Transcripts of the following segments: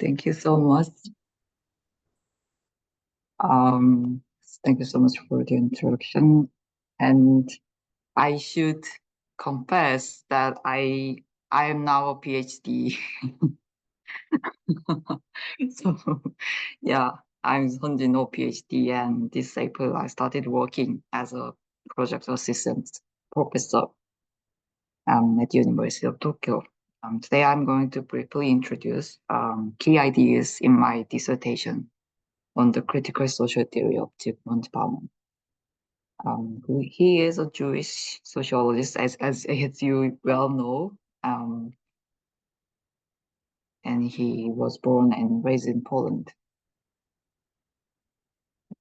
Thank you so much. Um, Thank you so much for the introduction. And I should confess that I am now a PhD. So yeah, I'm Sunjin, no PhD, and this April I started working as a project assistant professor at the University of Tokyo. Today I'm going to briefly introduce key ideas in my dissertation on the critical social theory of Zygmunt Bauman. He is a Jewish sociologist, as you well know, and he was born and raised in Poland.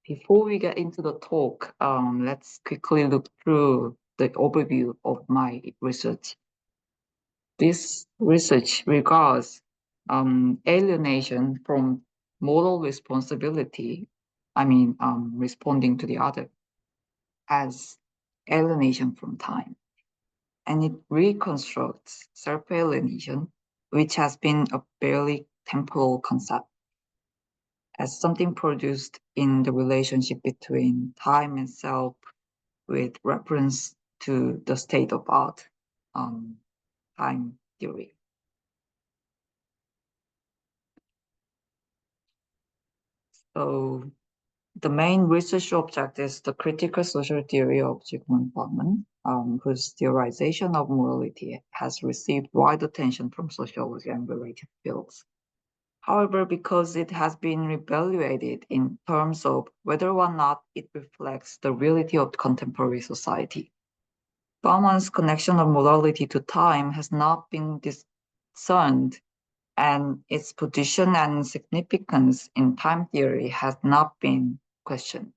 Before we get into the talk, let's quickly look through the overview of my research. This research regards alienation from moral responsibility, responding to the other, as alienation from time. And it reconstructs self-alienation, which has been a barely temporal concept, as something produced in the relationship between time and self with reference to the state of art, time theory. So the main research object is the critical social theory of Zygmunt Bauman, whose theorization of morality has received wide attention from sociology and related fields. However, because it has been evaluated in terms of whether or not it reflects the reality of contemporary society, Bauman's connection of morality to time has not been discerned, and its position and significance in time theory has not been questioned.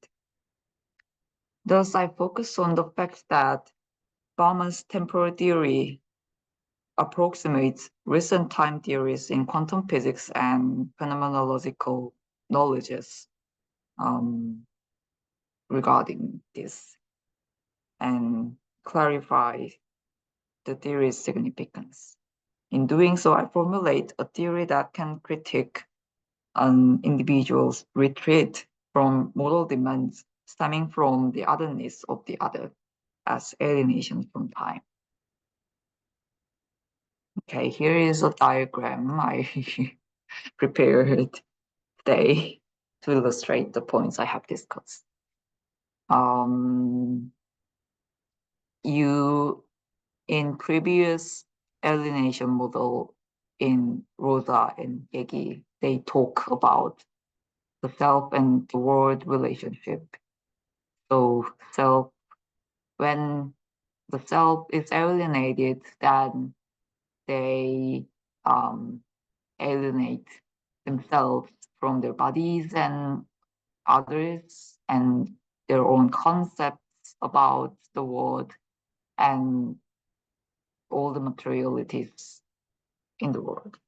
Thus, I focus on the fact that Bauman's temporal theory approximates recent time theories in quantum physics and phenomenological knowledges regarding this, and clarify the theory's significance. In doing so, I formulate a theory that can critique an individual's retreat from moral demands stemming from the otherness of the other as alienation from time. Okay, here is a diagram I prepared today to illustrate the points I have discussed. In previous alienation model in Rosa and Yegi, they talk about the self and the world relationship. So when the self is alienated, then they alienate themselves from their bodies and others and their own concepts about the world and all the materialities in the world.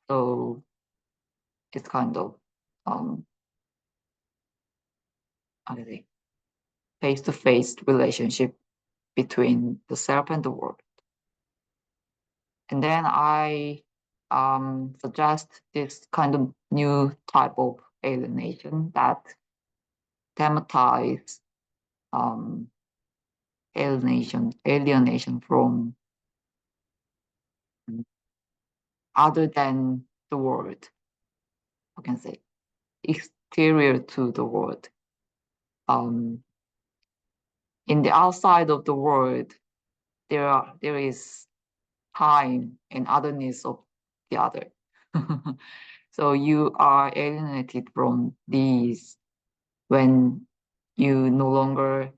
So it's kind of face-to-face relationship between the self and the world. And then I suggest this kind of new type of alienation that thematize alienation from other than the world. I can say exterior to the world. In the outside of the world, there is time and otherness of the other. So you are alienated from these when you no longer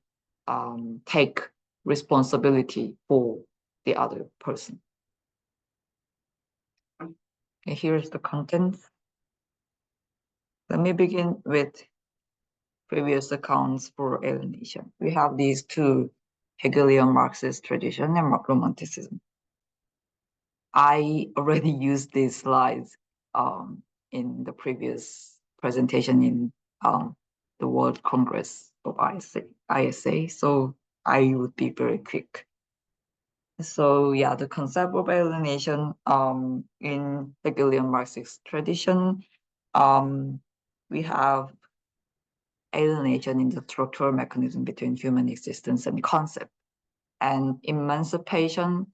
take responsibility for the other person. Okay, here's the content. Let me begin with previous accounts for alienation. We have these two, Hegelian Marxist tradition and Romanticism. I already used these slides in the previous presentation in the World Congress of ISA, so I would be very quick. So yeah, the concept of alienation in Hegelian Marxist tradition, we have alienation in the structural mechanism between human existence and concept. And emancipation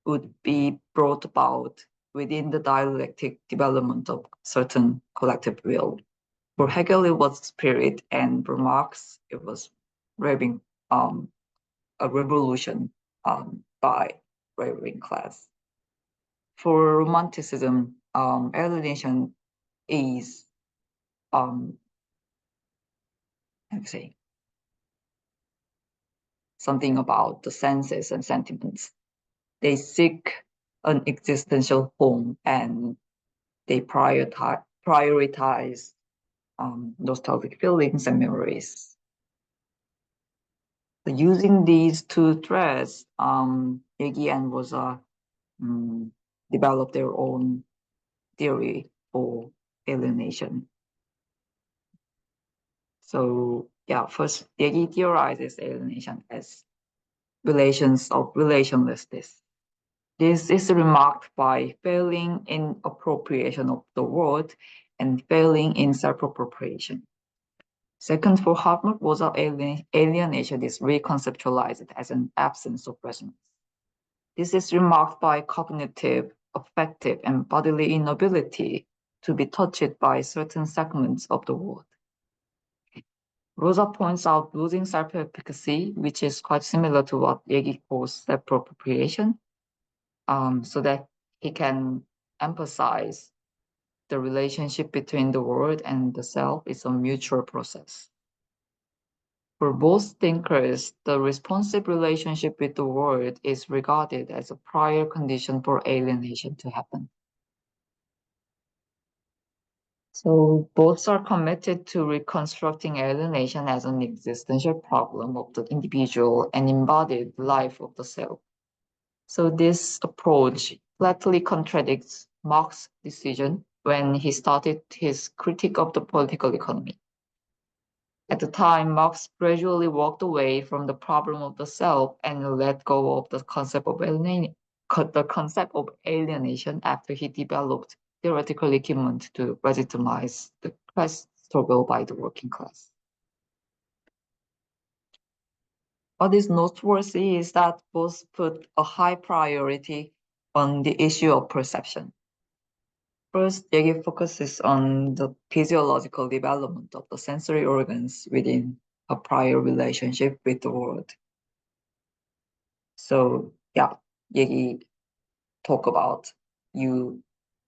would be brought about within the dialectic development of certain collective will. For Hegel, it was spirit, and for Marx, it was raving, a revolution by raving class. For Romanticism, alienation is, let's say, something about the senses and sentiments. They seek an existential home, and they prioritize nostalgic feelings and memories. So using these two threads, Yegi and Rosa developed their own theory for alienation. So yeah, first Yegi theorizes alienation as relations of relationlessness. This is remarked by failing in appropriation of the world and failing in self-appropriation. Second, for Hartmut, Rosa alienation is reconceptualized as an absence of resonance. This is remarked by cognitive, affective, and bodily inability to be touched by certain segments of the world. Rosa points out losing self-efficacy, which is quite similar to what Yegi calls self-appropriation, so that he can emphasize the relationship between the world and the self is a mutual process. For both thinkers, the responsive relationship with the world is regarded as a prior condition for alienation to happen. So both are committed to reconstructing alienation as an existential problem of the individual and embodied life of the self. So this approach flatly contradicts Marx's decision when he started his critique of the political economy. At the time, Marx gradually walked away from the problem of the self and let go of the concept of alienation after he developed theoretical equipment to legitimize the class struggle by the working class. What is noteworthy is that both put a high priority on the issue of perception. First, Yegi focuses on the physiological development of the sensory organs within a prior relationship with the world. So yeah, Yegi talk about you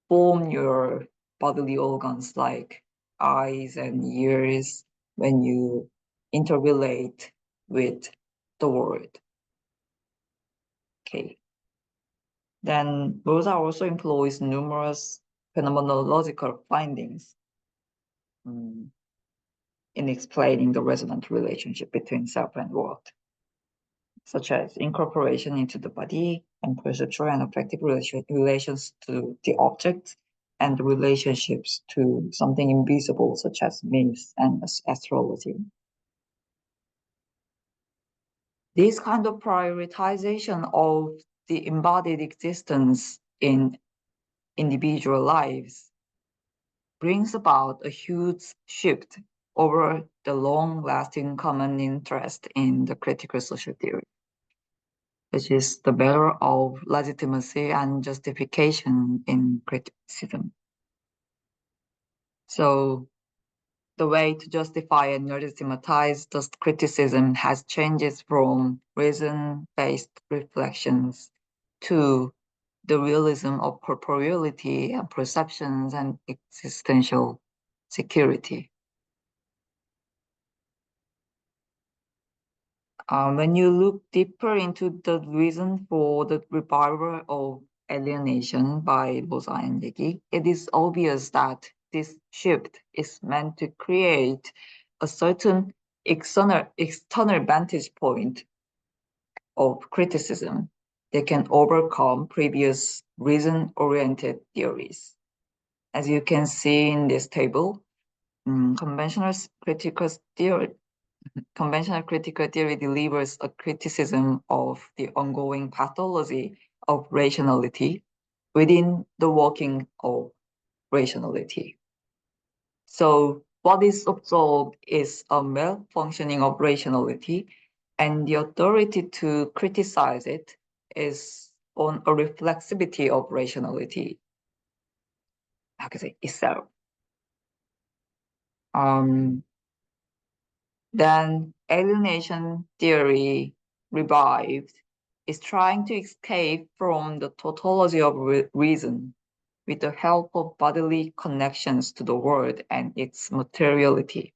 form your bodily organs like eyes and ears when you interrelate with the world. Okay. Then Rosa also employs numerous phenomenological findings in explaining the resonant relationship between self and world, such as incorporation into the body and perceptual and affective relations to the object, and relationships to something invisible, such as myths and astrology. This kind of prioritization of the embodied existence in individual lives brings about a huge shift over the long-lasting common interest in the critical social theory, which is the matter of legitimacy and justification in criticism. So the way to justify and legitimatize the criticism has changes from reason-based reflections to the realism of corporeality and perceptions and existential security. When you look deeper into the reason for the revival of alienation by Rosa and Yegi, it is obvious that this shift is meant to create a certain external vantage point of criticism that can overcome previous reason-oriented theories. As you can see in this table, conventional critical theory conventional critical theory delivers a criticism of the ongoing pathology of rationality within the working of rationality. So what is observed is a malfunctioning of rationality, and the authority to criticize it is on a reflexivity of rationality, how can I say, itself. Then alienation theory revived is trying to escape from the tautology of reason with the help of bodily connections to the world and its materiality.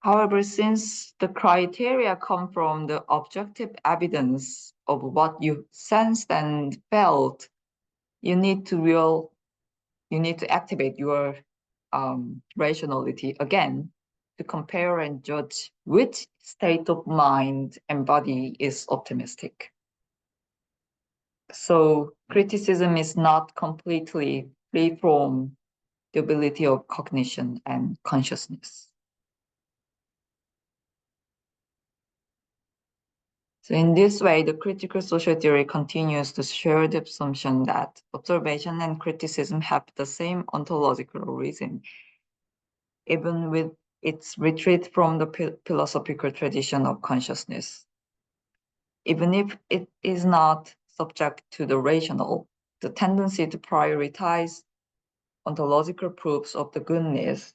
However, since the criteria come from the objective evidence of what you sensed and felt, you need to activate your rationality again to compare and judge which state of mind and body is optimistic. So criticism is not completely free from the ability of cognition and consciousness. So in this way, the critical social theory continues to share the assumption that observation and criticism have the same ontological origin, even with its retreat from the philosophical tradition of consciousness. Even if it is not subject to the rational, the tendency to prioritize ontological proofs of the goodness,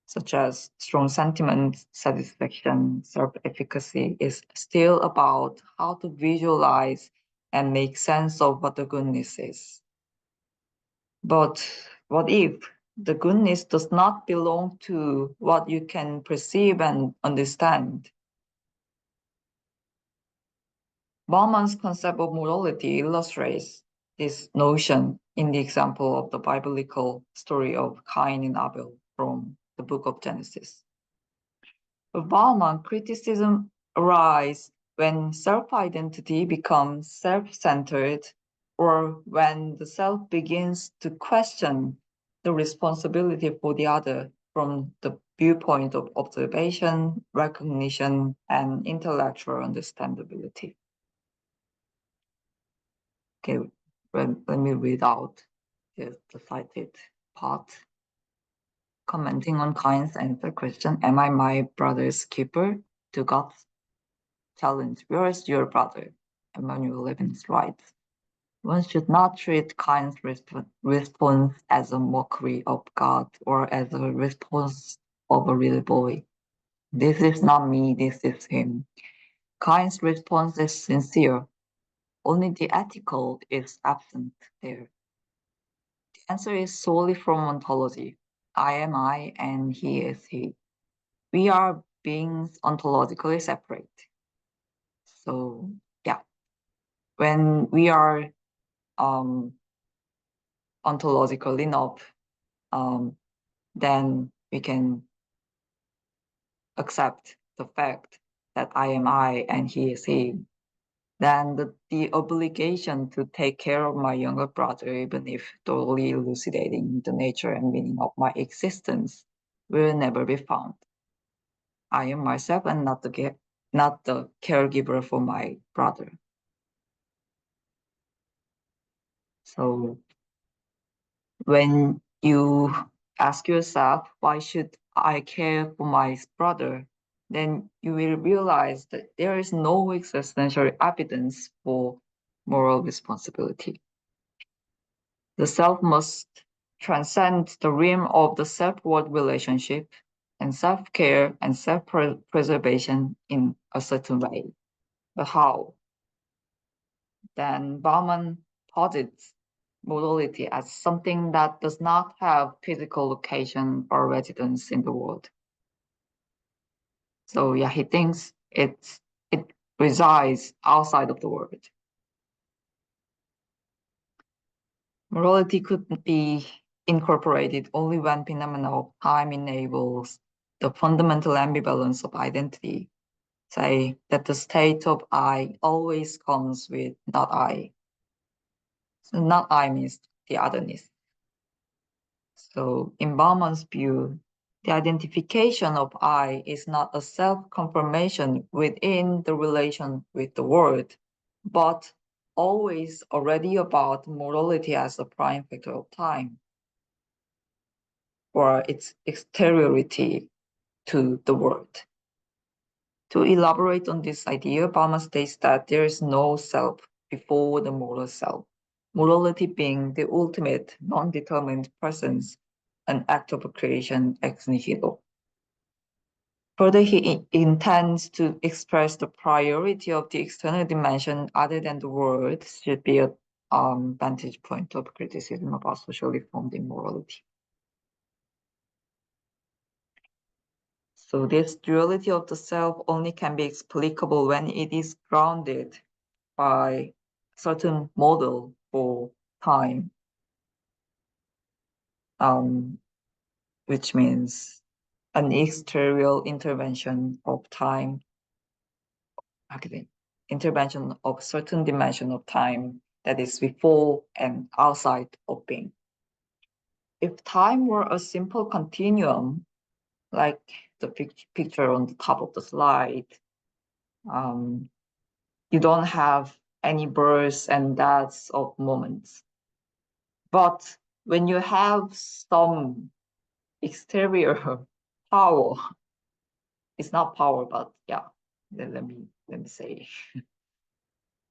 such as strong sentiment, satisfaction, self-efficacy, is still about how to visualize and make sense of what the goodness is. But what if the goodness does not belong to what you can perceive and understand? Bauman's concept of morality illustrates this notion in the example of the biblical story of Cain and Abel from the book of Genesis. For Bauman, criticism arises when self-identity becomes self-centered or when the self begins to question the responsibility for the other from the viewpoint of observation, recognition, and intellectual understandability. Okay, let me read out the cited part. Commenting on Cain's answer question, am I my brother's keeper? To God's challenge, where is your brother? Emmanuel Levin's writes, one should not treat Cain's response as a mockery of God or as a response of a real boy. This is not me, this is him. Cain's response is sincere. Only the ethical is absent there. The answer is solely from ontology. I am I and he is he. We are beings ontologically separate. So yeah, when we are ontological enough, then we can accept the fact that I am I and he is he. Then the obligation to take care of my younger brother, even if totally elucidating the nature and meaning of my existence, will never be found. I am myself and not the caregiver for my brother. So when you ask yourself, why should I care for my brother? Then you will realize that there is no existential evidence for moral responsibility. The self must transcend the realm of the self-worth relationship and self-care and self-preservation in a certain way. But how? Then Bauman posits modality as something that does not have physical location or residence in the world. So yeah, he thinks it resides outside of the world. Morality could be incorporated only when phenomena of time enables the fundamental ambivalence of identity. Say that the state of I always comes with not I. So not I means the otherness. So in Bauman's view, The identification of I is not a self-confirmation within the relation with the world, but always already about morality as a prime factor of time, or its exteriority to the world. To elaborate on this idea, Bauman states that there is no self before the moral self, morality being the ultimate non-determined presence, an act of creation ex nihilo. Further, he intends to express the priority of the external dimension other than the world should be a vantage point of criticism about socially formed immorality. So this duality of the self only can be explicable when it is grounded by certain model for time, which means an exterior intervention of time, intervention of certain dimension of time that is before and outside of being. If time were a simple continuum, like the picture on the top of the slide, you don't have any births and deaths of moments. But when you have some exterior power, it's not power, but yeah, let me say,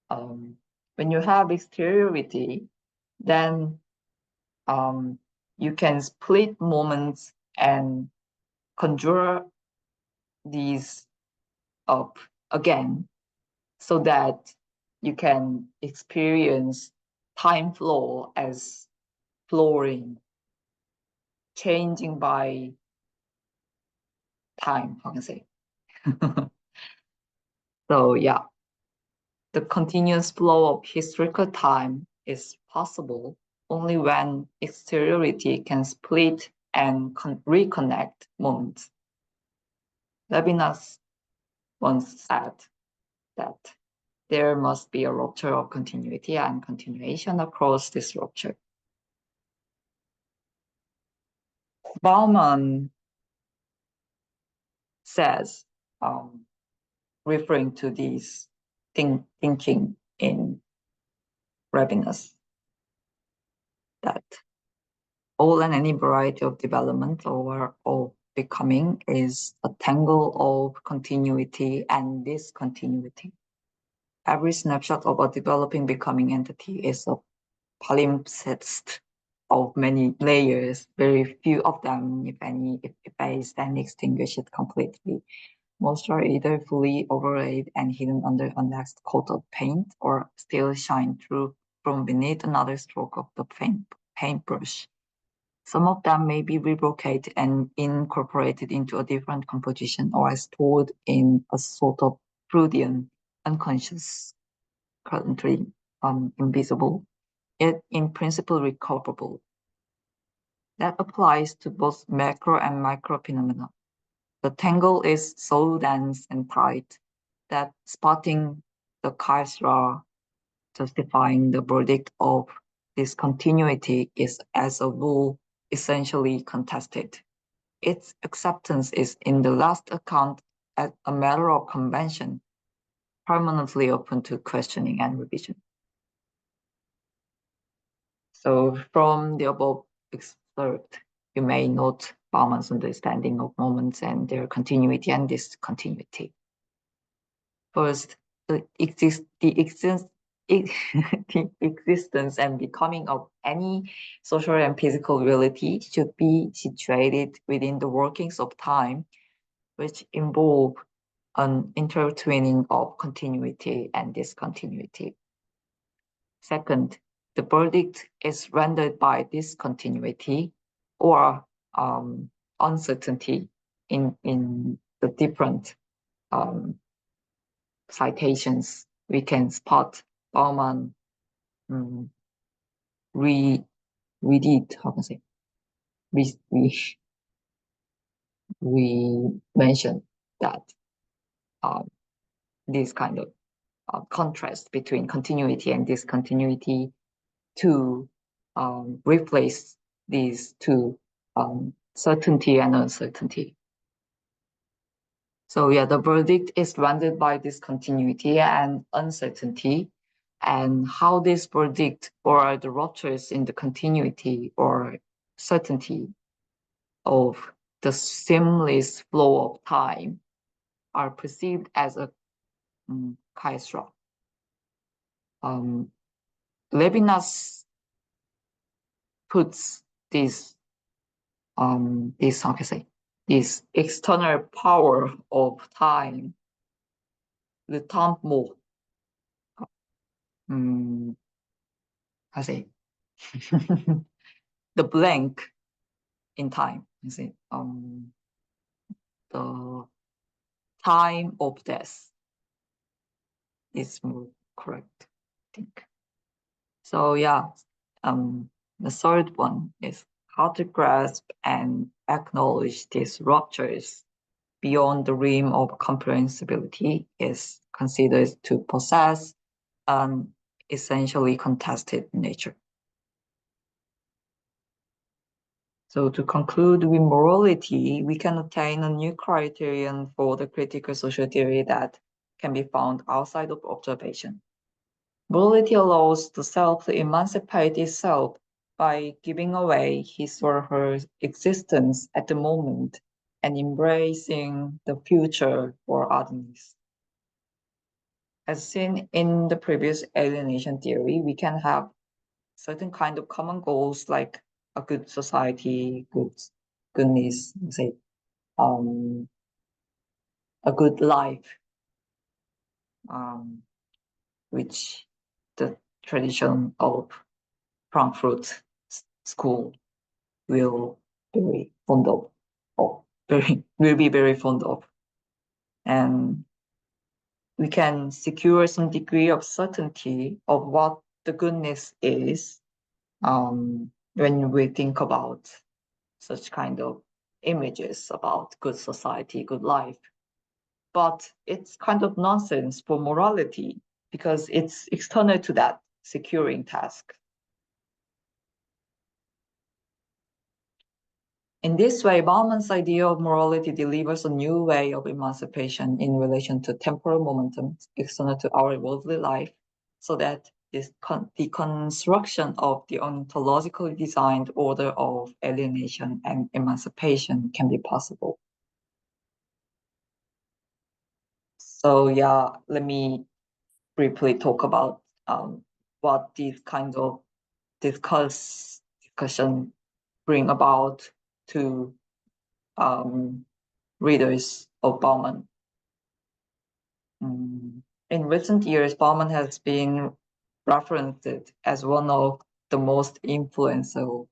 when you have exteriority, then you can split moments and conjure these up again so that you can experience time flow as flowing, changing by time, how can I say? So yeah, the continuous flow of historical time is possible only when exteriority can split and reconnect moments. Levinas once said that there must be a rupture of continuity and continuation across this rupture. Bauman says, referring to these thinking in Levinas, that all and any variety of development or of becoming is a tangle of continuity and discontinuity. Every snapshot of a developing becoming entity is a palimpsest of many layers, very few of them, if any, effaced and extinguished completely. Most are either fully overlaid and hidden under a next coat of paint, or still shine through from beneath another stroke of the paintbrush. Some of them may be revocated and incorporated into a different composition, or stored in a sort of Freudian unconscious, currently invisible, yet in principle recoverable. That applies to both macro and micro phenomena. The tangle is so dense and tight that spotting the chiasra justifying the verdict of discontinuity is, as a rule, essentially contested. Its acceptance is, in the last account, as a matter of convention, permanently open to questioning and revision. So from the above excerpt, you may note Bauman's understanding of moments and their continuity and discontinuity. First, the existence and becoming of any social and physical reality should be situated within the workings of time, which involve an intertwining of continuity and discontinuity. Second, the verdict is rendered by discontinuity or uncertainty in the different citations. We can spot Bauman how can I say? We mentioned that this kind of contrast between continuity and discontinuity to replace these two certainty and uncertainty. So yeah, the verdict is rendered by discontinuity and uncertainty, and how this verdict or the ruptures in the continuity or certainty of the seamless flow of time are perceived as a caesura. Levinas puts this how can I say, this external power of time, the temps mot, how to say, the blank in time. You see, the time of death is more correct, I think. So yeah, the third one is how to grasp and acknowledge these ruptures beyond the realm of comprehensibility is considered to possess an essentially contested nature. So to conclude with morality, we can obtain a new criterion for the critical social theory that can be found outside of observation. Morality allows the self to emancipate itself by giving away his or her existence at the moment and embracing the future or otherness. As seen in the previous alienation theory, we can have certain kind of common goals like a good society, goodness, say, a good life, which the tradition of Frankfurt school will very fond of, or will be very fond of, and we can secure some degree of certainty of what the goodness is when we think about such kind of images about good society, good life. But it's kind of nonsense for morality because it's external to that securing task. In this way, Bauman's idea of morality delivers a new way of emancipation in relation to temporal momentum external to our worldly life, so that the construction of the ontologically designed order of alienation and emancipation can be possible. So yeah, let me briefly talk about what these kind of discussion bring about to readers of Bauman. In recent years, Bauman has been referenced as one of the most influential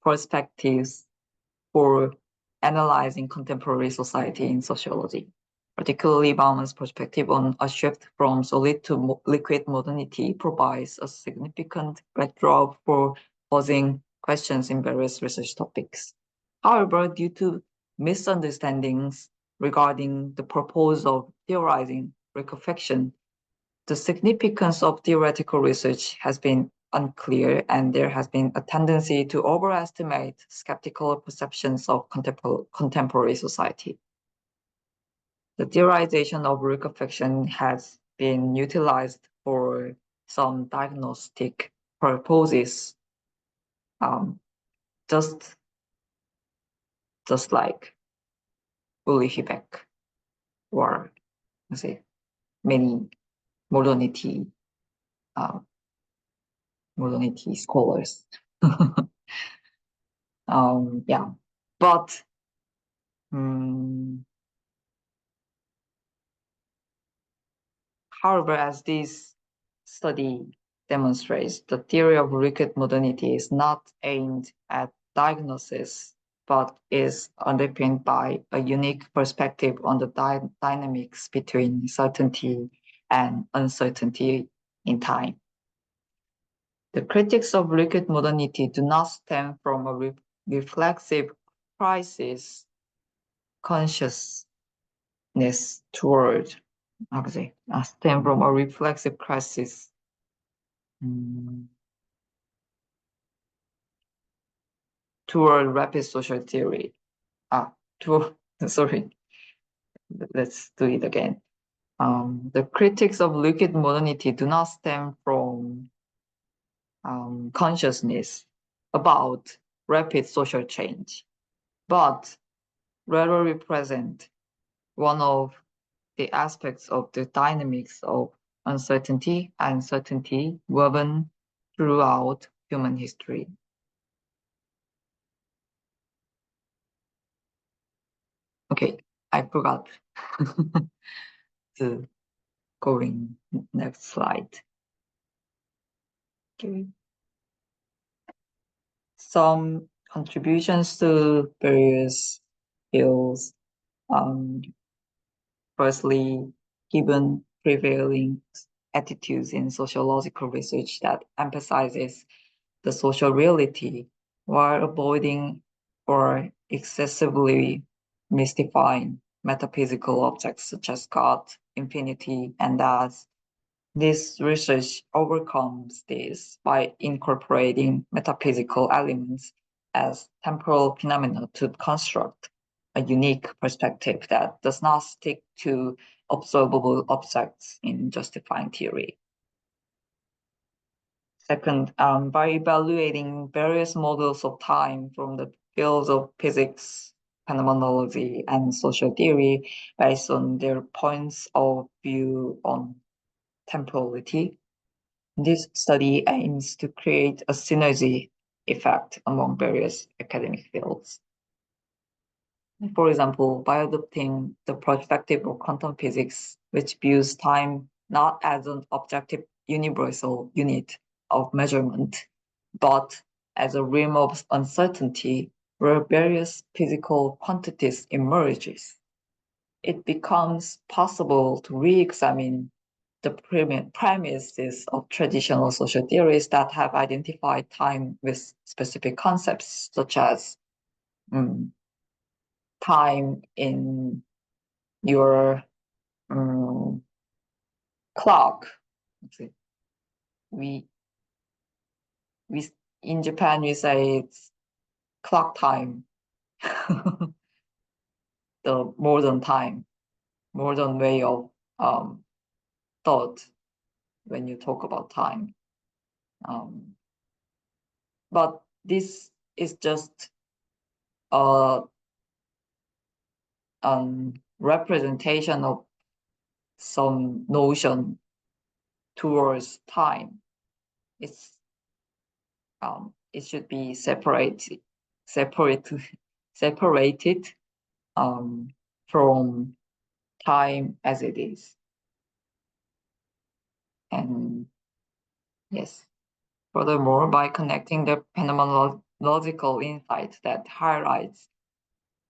perspectives for analyzing contemporary society in sociology. Particularly, Bauman's perspective on a shift from solid to liquid modernity provides a significant backdrop for posing questions in various research topics. However, due to misunderstandings regarding the purpose of theorizing liquefaction, the significance of theoretical research has been unclear, and there has been a tendency to overestimate skeptical perceptions of contemporary society. The theorization of liquefaction has been utilized for some diagnostic purposes, just like Uli Hibek or say many modernity scholars. Yeah, but however, as this study demonstrates, the theory of liquid modernity is not aimed at diagnosis, but is underpinned by a unique perspective on the dynamics between certainty and uncertainty in time. The critics of liquid modernity do not stem from a reflexive crisis consciousness toward, how to say, stem from a reflexive crisis toward rapid social theory. Toward, sorry, let's do it again. The critics of liquid modernity do not stem from consciousness about rapid social change, but rather represent one of the aspects of the dynamics of uncertainty and certainty woven throughout human history. Okay, I forgot to going next slide. Okay. Some contributions to various fields. Firstly, given prevailing attitudes in sociological research that emphasizes the social reality while avoiding or excessively mystifying metaphysical objects such as God, infinity, and thus this research overcomes this by incorporating metaphysical elements as temporal phenomena to construct a unique perspective that does not stick to observable objects in justifying theory. Second, by evaluating various models of time from the fields of physics, phenomenology, and social theory based on their points of view on temporality, this study aims to create a synergy effect among various academic fields. For example, by adopting the perspective of quantum physics, which views time not as an objective universal unit of measurement, but as a realm of uncertainty where various physical quantities emerges, it becomes possible to re-examine the premises of traditional social theories that have identified time with specific concepts, such as time in your clock. We in Japan we say it's clock time, the modern time, modern way of thought when you talk about time. But this is just a representation of some notion towards time. It should be separated from time as it is. And yes, furthermore, by connecting the phenomenological insight that highlights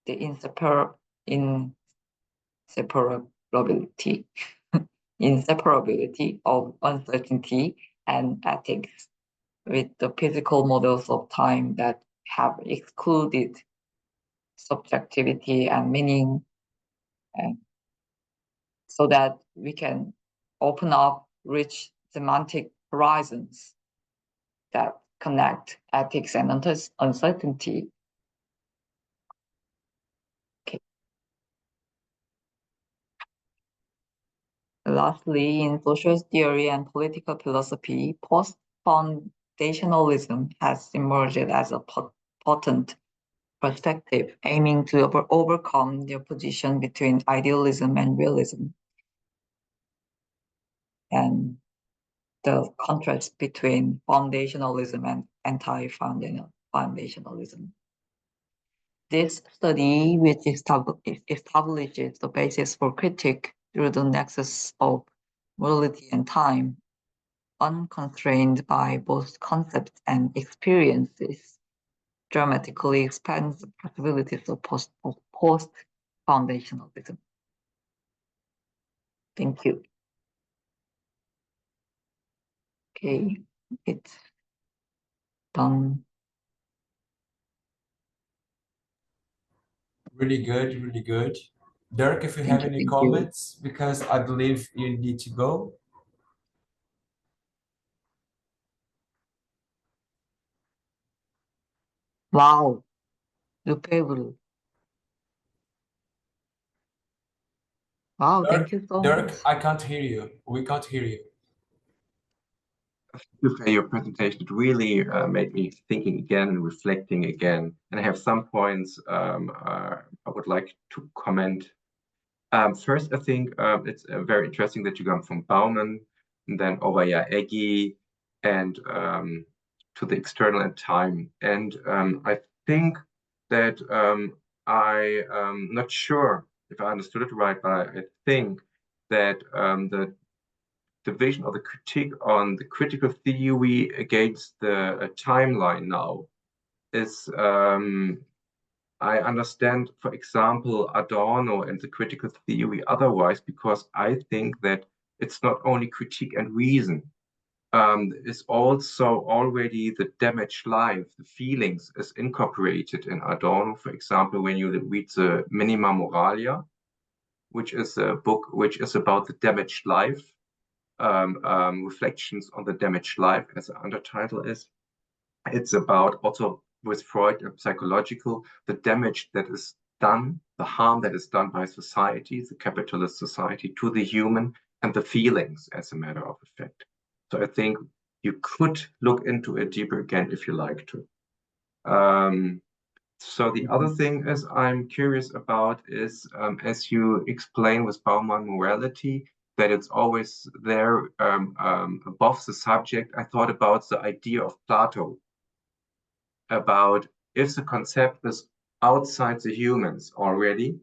the inseparability of uncertainty and ethics with the physical models of time that have excluded subjectivity and meaning, and so that we can open up rich semantic horizons that connect ethics and uncertainty. Okay. Lastly, in social theory and political philosophy, post-foundationalism has emerged as a potent perspective aiming to overcome the opposition between idealism and realism, and the contrast between foundationalism and anti-foundationalism. This study, which establishes the basis for critique through the nexus of morality and time, unconstrained by both concepts and experiences, dramatically expands the possibilities of post-foundationalism. Thank you. Okay, it's done. Really good, really good. Derek, if you have Thank you. any Thank you. comments, because I believe you need to go. Wow. Lefebvre. Wow, thank you so much. Dirk, I can't hear you. We can't hear you. Your presentation, it really made me thinking again and reflecting again. And I have some points I would like to comment. First, I think it's very interesting that you come from Bauman and then over Eggy and to the external and time. And I think that I'm not sure if I understood it right, but I think that the division or the critique on the critical theory against the timeline now is I understand, for example, Adorno and the critical theory otherwise, because I think that it's not only critique and reason, it's also already the damaged life, the feelings is incorporated in Adorno. For example, when you read the Minima Moralia, which is a book which is about the damaged life, reflections on the damaged life, as the undertitle is. It's about also with Freud and psychological, the damage that is done, the harm that is done by society, the capitalist society, to the human and the feelings, as a matter of fact. So I think you could look into it deeper again if you like to. So the other thing is I'm curious about is, as you explain with Bauman morality, that it's always there above the subject. I thought about the idea of Plato, about if the concept is outside the humans already,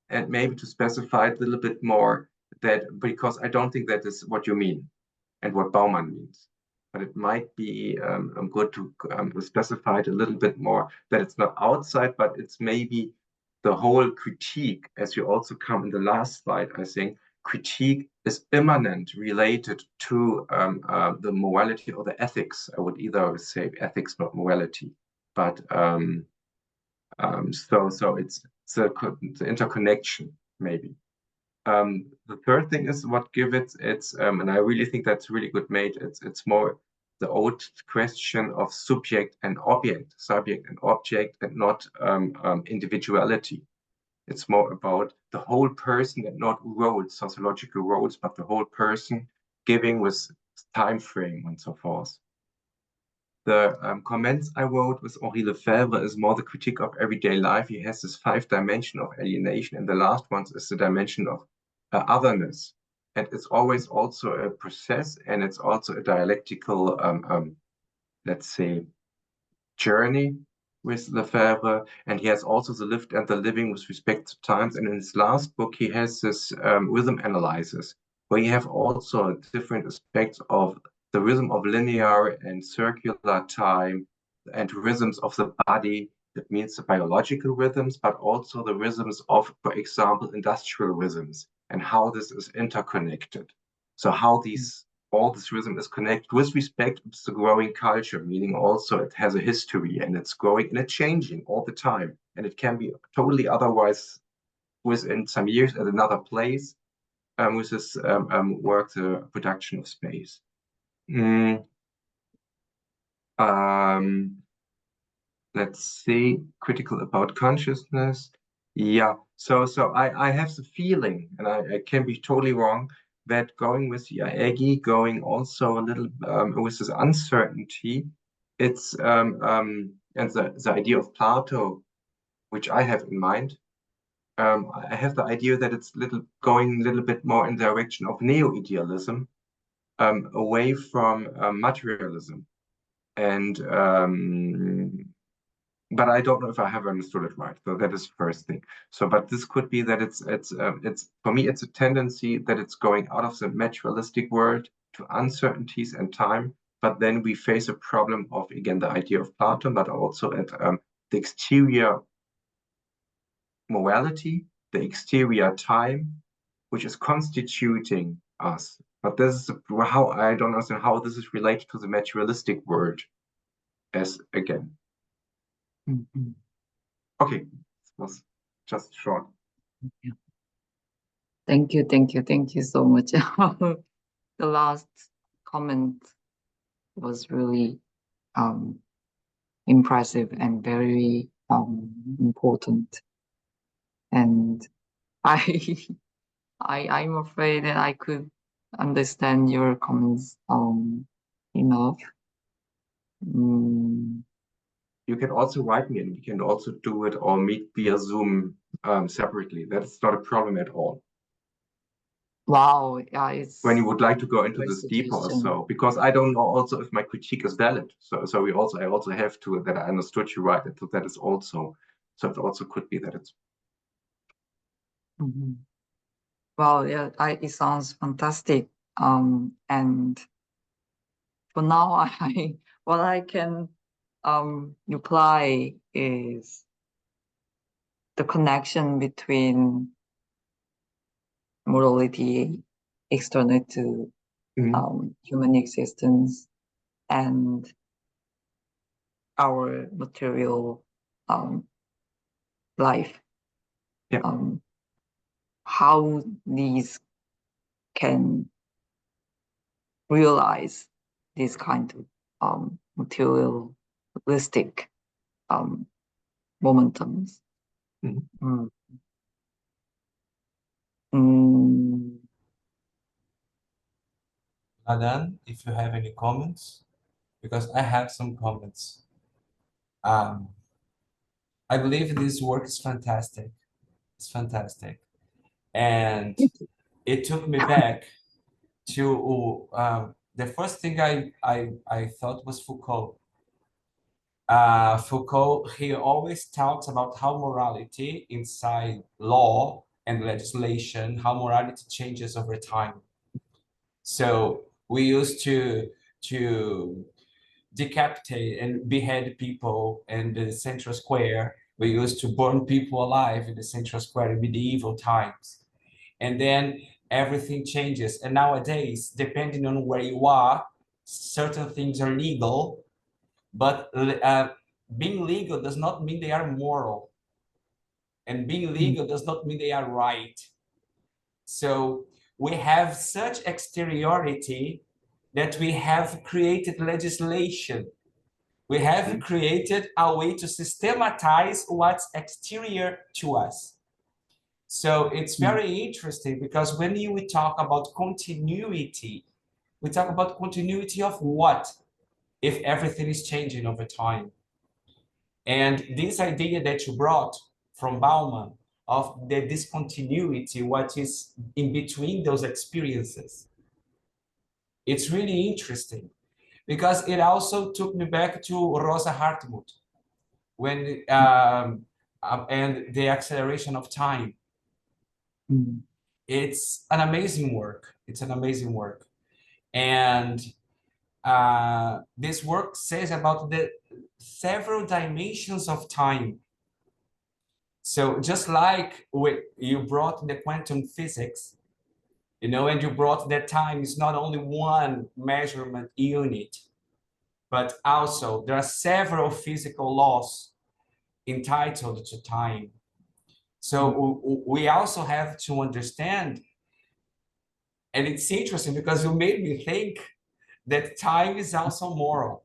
and maybe to specify it a little bit more, that because I don't think that is what you mean and what Bauman means. But it might be good to specify it a little bit more, that it's not outside, but it's maybe the whole critique, as you also come in the last slide, I think, critique is immanent related to the morality or the ethics. I would either say ethics, not morality, but so it's the interconnection, maybe. The third thing is what give it's and I really think that's really good made. It's more the old question of subject and object, and not individuality. It's more about the whole person and not roles, sociological roles, but the whole person giving with time frame and so forth. The comments I wrote with Henri Lefebvre is more the critique of everyday life. He has this 5 dimension of alienation, and the last one is the dimension of otherness. And it's always also a process, and it's also a dialectical, let's say, journey with Lefebvre. And he has also the lived and the living with respect to times. And in his last book, he has this rhythm analysis, where you have also different aspects of the rhythm of linear and circular time and rhythms of the body. That means the biological rhythms, but also the rhythms of, for example, industrial rhythms, and how this is interconnected. So how all this rhythm is connected with respect to the growing culture, meaning also it has a history and it's growing and it's changing all the time. And it can be totally otherwise within some years at another place with this work, the production of space. Let's see, critical about consciousness. Yeah, so I have the feeling, and I can be totally wrong, that going with the Eggy, going also a little with this uncertainty, it's and the idea of Plato, which I have in mind. I have the idea that it's going a little bit more in the direction of neo-idealism, away from materialism, and but I don't know if I have understood it right. So that is the first thing. So, but this could be that it's for me, it's a tendency that it's going out of the materialistic world to uncertainties and time. But then we face a problem of, again, the idea of Plato, but also at the exterior morality, the exterior time, which is constituting us. But this is how I don't understand how this is related to the materialistic world, as again. Mm-hmm. Okay, this was just short. Yeah. Thank you so much. The last comment was really impressive and very important. And I I'm afraid that I could understand your comments enough. Mm, You can also write me, and we can also do it or meet via Zoom separately. That's not a problem at all. wow, yeah, it's When you would like to go into great this deeper or suggestion. so, because I don't know also if my critique is valid. So I also have to that I understood you right. That is also, so it also could be that it's. Mhm. Well, yeah, it sounds fantastic. And for now, I what I can reply is the connection between morality external to human existence and our material life. Yeah. How these can realize this kind of materialistic momentums. Mhm. Adan, if you have any comments, because I have some comments. I believe this work is fantastic. It's fantastic. And it took me back to the first thing I thought was Foucault. Foucault, he always talks about how morality inside law and legislation, how morality changes over time. So we used to decapitate and behead people in the central square. We used to burn people alive in the central square in medieval times. And then everything changes. And nowadays, depending on where you are, certain things are legal, but being legal does not mean they are moral. And being legal does not mean they are right. So we have such exteriority that we have created legislation. We have created a way to systematize what's exterior to us. So it's very interesting because when we talk about continuity, we talk about continuity of what if everything is changing over time. And this idea that you brought from Bauman of the discontinuity, what is in between those experiences, it's really interesting because it also took me back to Rosa Hartmut when and the acceleration of time. It's an amazing work. It's an amazing work. And this work says about the several dimensions of time. So just like you brought the quantum physics, you know, and you brought that time is not only one measurement unit, but also there are several physical laws entitled to time. So we also have to understand, and it's interesting because you made me think that time is also moral.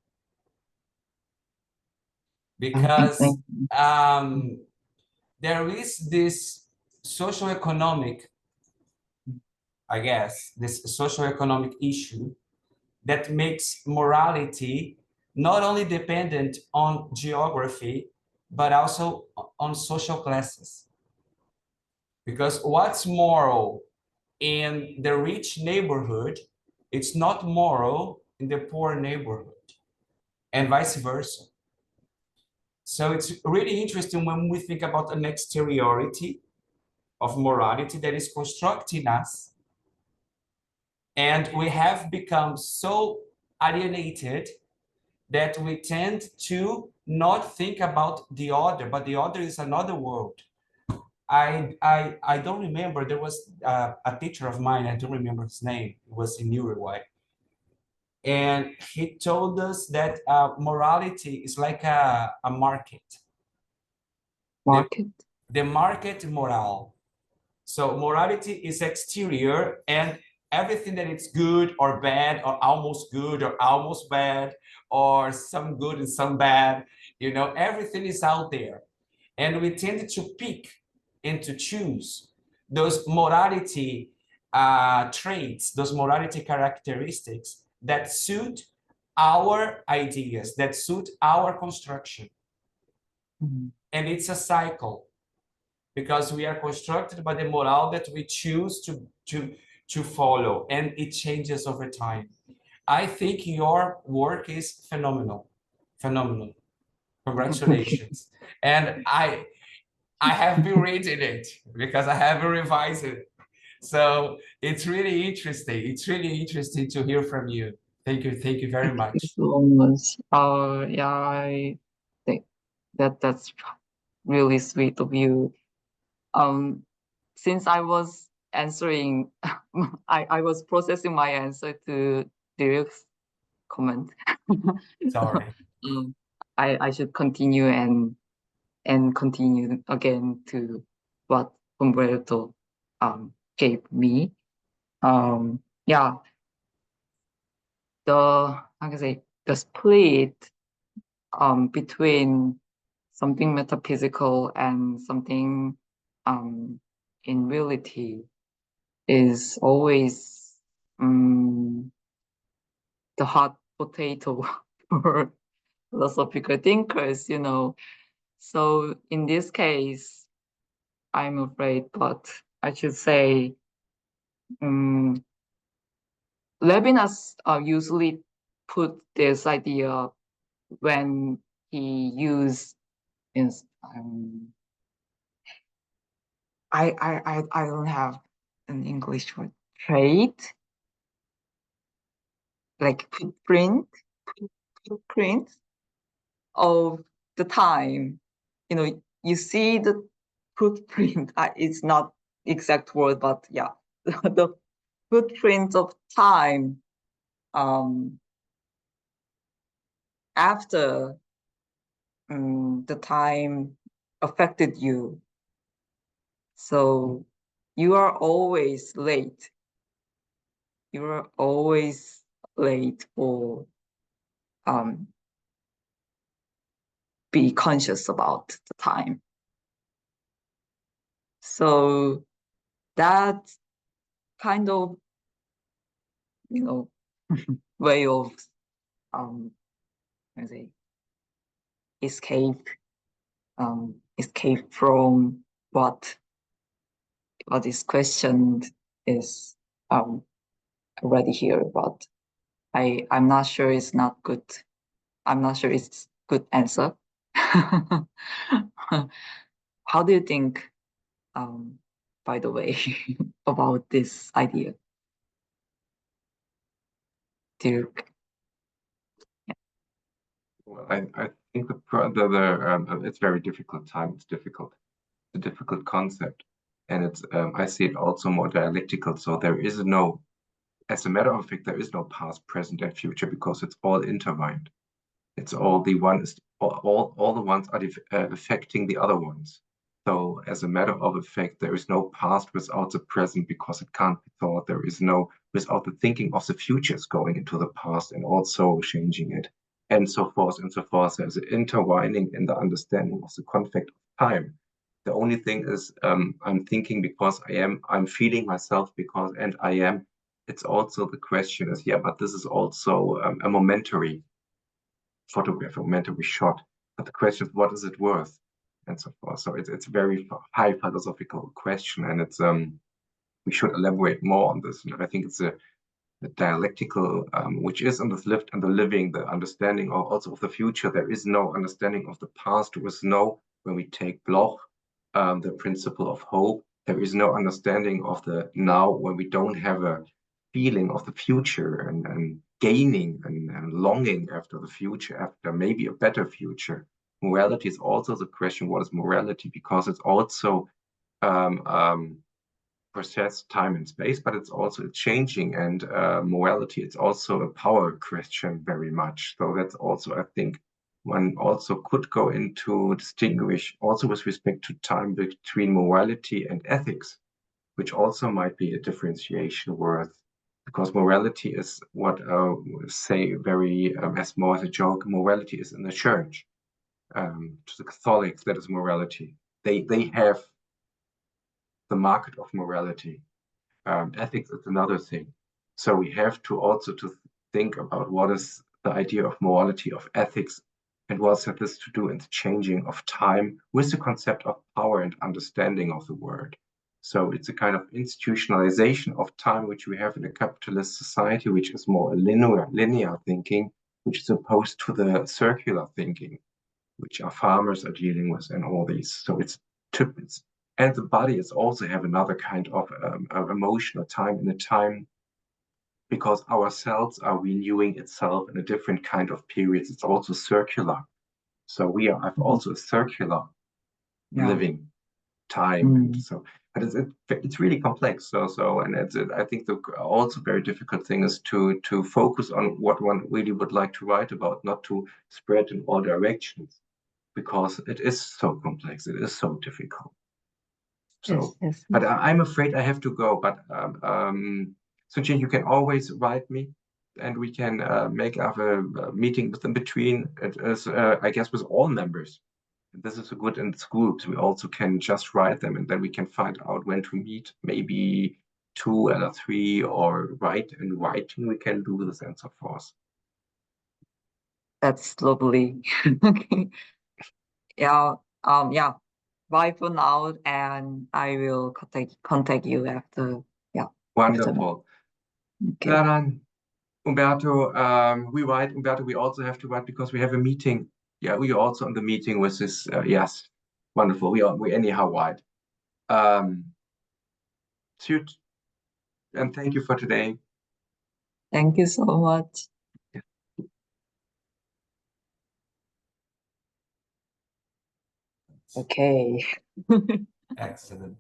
Because there is this socioeconomic, I guess, this socioeconomic issue that makes morality not only dependent on geography, but also on social classes. Because what's moral in the rich neighborhood, it's not moral in the poor neighborhood, and vice versa. So it's really interesting when we think about an exteriority of morality that is constructing us. And we have become so alienated that we tend to not think about the other, but the other is another world. I don't remember, there was a teacher of mine, I don't remember his name, it was in Uruguay. And he told us that morality is like a market. Market? The market moral. So morality is exterior, and everything that is good or bad or almost bad or some good and some bad, you know, everything is out there. And we tend to pick and to choose those morality traits, those morality characteristics that suit our ideas, that suit our construction. And it's a cycle, because we are constructed by the morale that we choose to follow, and it changes over time. I think your work is phenomenal. Phenomenal. Congratulations. And I have been reading it because I have revised it. So it's really interesting. It's really interesting to hear from you. Thank you. Thank you very much. So much. Yeah, I think that's really sweet of you. Since I was answering, I was processing my answer to Derek's comment. Sorry. I should continue and continue again to what Humberto gave me. Yeah, how can I say, the split between something metaphysical and something in reality is always the hot potato for philosophical thinkers, you know. So in this case, I'm afraid, but I should say, Levinas usually put this idea when he used is I don't have an English word, trait, like footprint of the time. You know, you see the footprint. It's not exact word, but yeah, the footprint of time after the time affected you. So you are always late. You are always late for be conscious about the time. So that kind of, you know, way of I say escape from what is questioned is already here, but I'm not sure it's not good. I'm not sure it's good answer. How do you think, by the way, about this idea, Dirk? Well, I think it's very difficult time. It's difficult. It's a difficult concept, and it's I see it also more dialectical. So there is no, as a matter of fact, there is no past, present, and future because it's all intertwined. It's all the ones, all the ones are affecting the other ones. So as a matter of fact, there is no past without the present because it can't be thought. There is no without the thinking of the futures going into the past and also changing it, and so forth and so forth. There's an intertwining in the understanding of the conflict of time. The only thing is, I'm thinking because I'm feeling myself because, and I am. It's also the question is, yeah, but this is also a momentary photograph or meant to be shot. But the question is, what is it worth? And so forth. So it's a very high philosophical question, and it's we should elaborate more on this. And I think it's a dialectical, which is on the lived and the living, the understanding also of the future. There is no understanding of the past. There is no, when we take Bloch, the principle of hope, there is no understanding of the now when we don't have a feeling of the future and gaining and longing after the future, after maybe a better future. Morality is also the question, what is morality? Because it's also process time and space, but it's also changing, and morality, it's also a power question very much. So that's also, I think, one also could go into distinguish also with respect to time between morality and ethics, which also might be a differentiation worth, because morality is what say very as more as a joke, morality is in the church. to the Catholics, that is morality. They have the market of morality. Ethics is another thing. So we have to also to think about what is the idea of morality, of ethics, and what has this to do in the changing of time with the concept of power and understanding of the word. So it's a kind of institutionalization of time which we have in a capitalist society, which is more linear thinking, which is opposed to the circular thinking, which our farmers are dealing with and all these. So it's and the body is also have another kind of emotional time in a time because our cells are renewing itself in a different kind of periods. It's also circular. So we have also a circular living time. And so, but it's really complex. And I think the also very difficult thing is to focus on what one really would like to write about, not to spread in all directions, because it is so complex. It is so difficult. So, yes. but I'm afraid I have to go. But Sunjin, you can always write me, and we can make a meeting with in between. It is, I guess, with all members. This is good in groups. We also can just write them, and then we can find out when to meet. Maybe 2 or 3, or write in writing. We can do this and so forth. That's lovely. Okay. Yeah. Yeah. Bye for now, and I will contact you after. Yeah. Wonderful. Okay. Daran, Umberto, we write. Umberto, we also have to write because we have a meeting. Yeah, we are also on the meeting with this. Yes, wonderful. We anyhow write. Shoot, and thank you for today. Thank you so much. Okay. Excellent.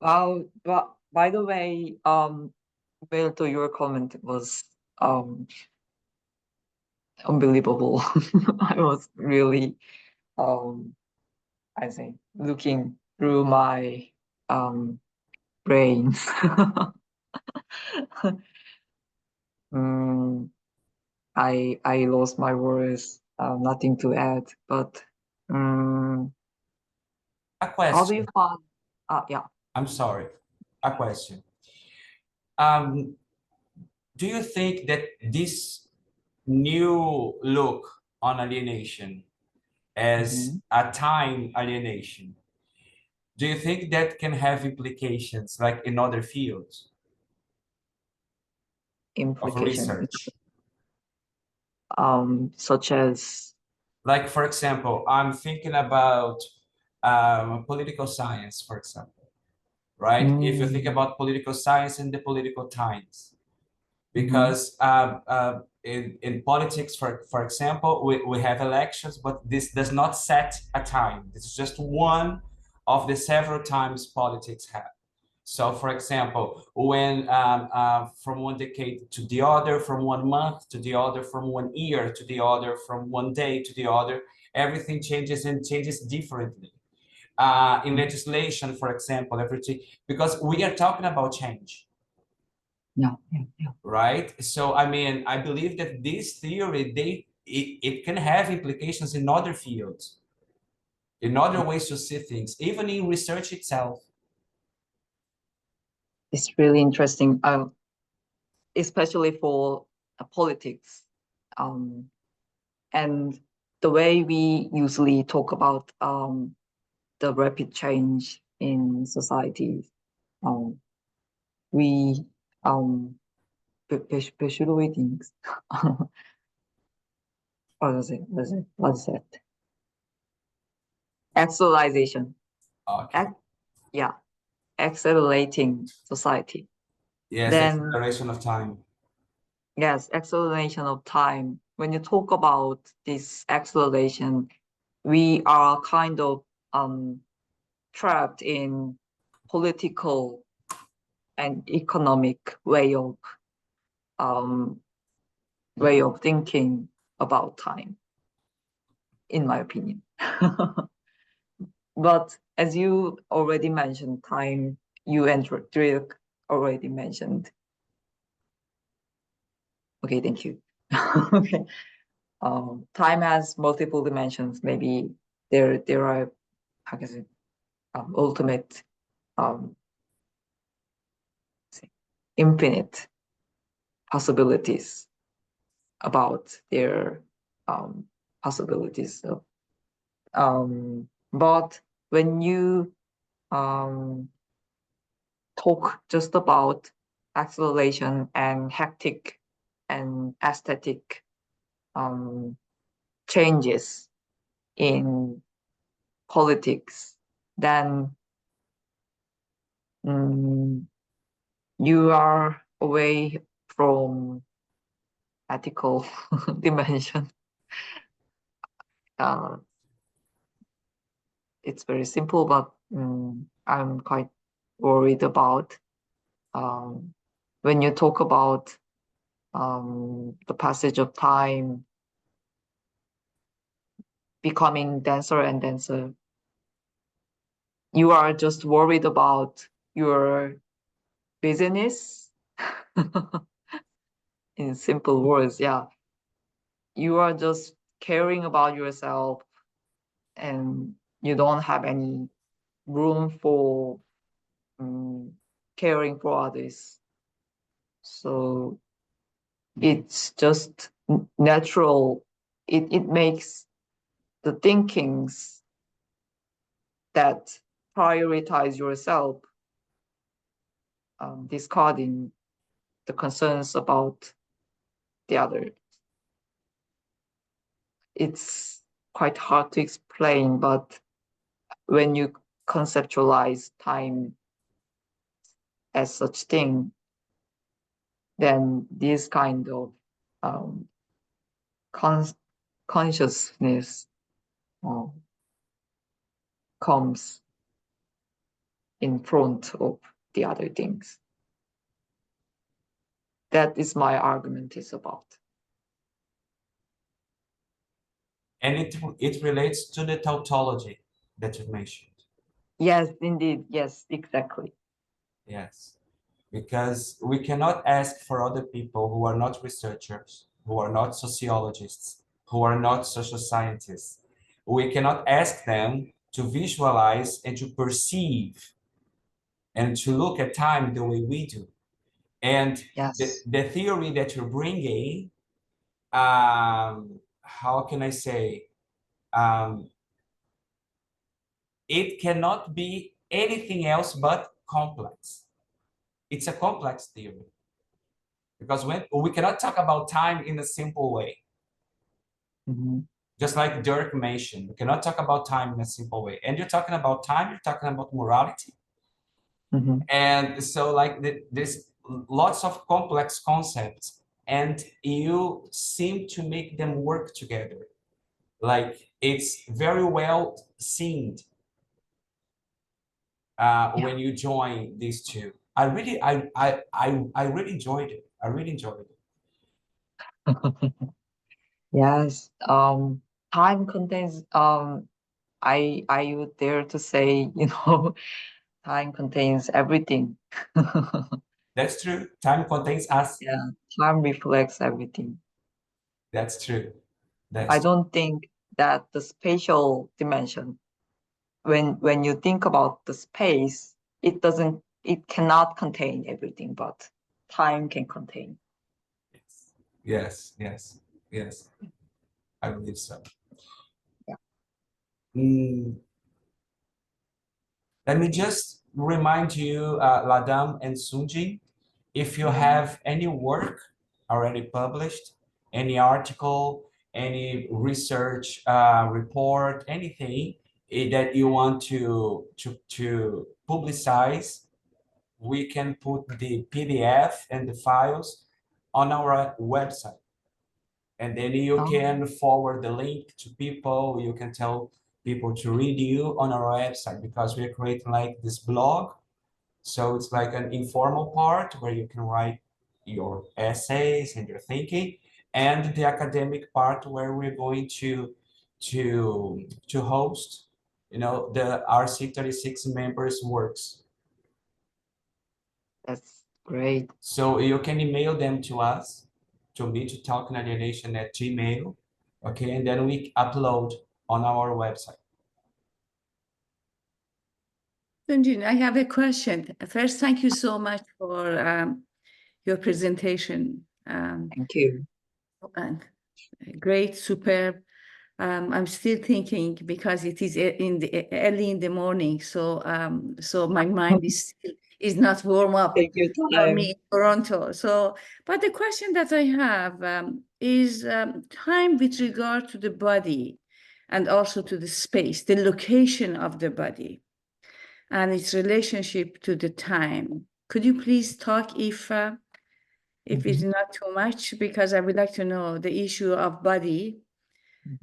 Well, but by the way, Umberto, your comment was unbelievable. I was really I think looking through my brains. I lost my words. Nothing to add, but A how do question. you find? Yeah. I'm sorry. A question. Do you think that this new look on alienation as a time alienation, do you think that can have implications like in other fields of research? Such as? Like, for example, I'm thinking about political science, for example, right? If you think about political science and the political times, because in politics, for example, we have elections, but this does not set a time. It's just one of the several times politics have. So, for example, when from one decade to the other, from 1 month to the other, from 1 year to the other, from 1 day to the other, everything changes and changes differently. In legislation, for example, everything, because we are talking about change. Yeah. Right. So, I mean, I believe that this theory, it can have implications in other fields, in other ways to see things, even in research itself. It's really interesting, especially for politics, and the way we usually talk about the rapid change in society. We persuading. What is it? What is it? Actualization. Okay. Yeah, accelerating society. Yes, Then, acceleration of time. Yes, acceleration of time. When you talk about this acceleration, we are kind of trapped in political and economic way of thinking about time, in my opinion. But as you already mentioned, time, you and Dirk already mentioned. Okay, thank you. Okay. time has multiple dimensions. Maybe there are, how can I say, ultimate, infinite possibilities about their possibilities. So, but when you talk just about acceleration and hectic and aesthetic changes in politics, then you are away from ethical dimension. It's very simple, but I'm quite worried about when you talk about the passage of time becoming denser and denser. You are just worried about your business. In simple words, yeah. You are just caring about yourself and you don't have any room for caring for others. So it's just natural. It makes the thinkings that prioritize yourself discarding the concerns about the other. It's quite hard to explain, but when you conceptualize time as such thing, then this kind of consciousness comes in front of the other things. That is my argument is about. And it relates to the tautology that you mentioned. Yes, indeed. Yes, exactly. Yes, because we cannot ask for other people who are not researchers, who are not sociologists, who are not social scientists. We cannot ask them to visualize and to perceive and to look at time the way we do. And yes, the theory that you're bringing, how can I say, it cannot be anything else but complex. It's a complex theory. Because when we cannot talk about time in a simple way. Just like Dirk mentioned, we cannot talk about time in a simple way. And you're talking about time, you're talking about morality. And so like there's lots of complex concepts and you seem to make them work together. Like it's very well seen when you join these two. I really enjoyed it. I really enjoyed it. Yes. Time contains I would dare to say, time contains everything. That's true. Time contains us. Yeah, time reflects everything. That's true. I don't think that the spatial dimension, when you think about the space, it cannot contain everything, but time can contain. Yes. I believe so. Yeah. Let me just remind you, Ladam and Sunjin, if you have any work already published, any article, any research report, anything that you want to publicize, we can put the PDF and the files on our website. And then you can forward the link to people. You can tell people to read you on our website because we're creating like this blog. So it's like an informal part where you can write your essays and your thinking, and the academic part where we're going to host, the RC36 members' works. That's great. So you can email them to us, to me, to talkinalienation@gmail.com. Okay, and then we upload on our website. Sunjin, I have a question. First, thank you so much for your presentation. Thank you. And great, superb. I'm still thinking because it is early in the morning, so so my mind is not warm up Take your for time. me in Toronto. So, but the question that I have is time with regard to the body and also to the space, the location of the body and its relationship to the time. Could you please talk if it's not too much, because I would like to know the issue of body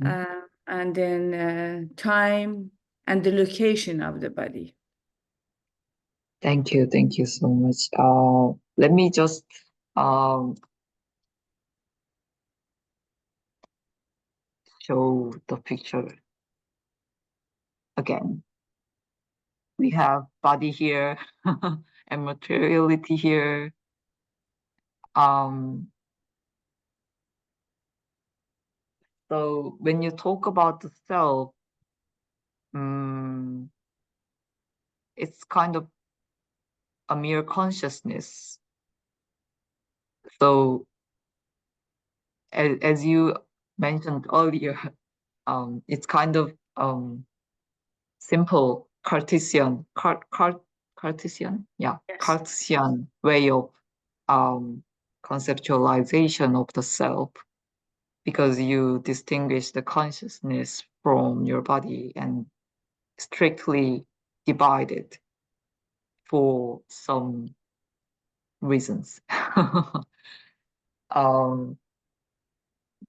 and then time and the location of the body. Thank you so much. Let me just show the picture again. We have body here and materiality here. So when you talk about the self, it's kind of a mere consciousness. So as you mentioned earlier, it's kind of simple Cartesian, Cartesian, yeah, Yes. Cartesian way of conceptualization of the self, because you distinguish the consciousness from your body and strictly divide it for some reasons.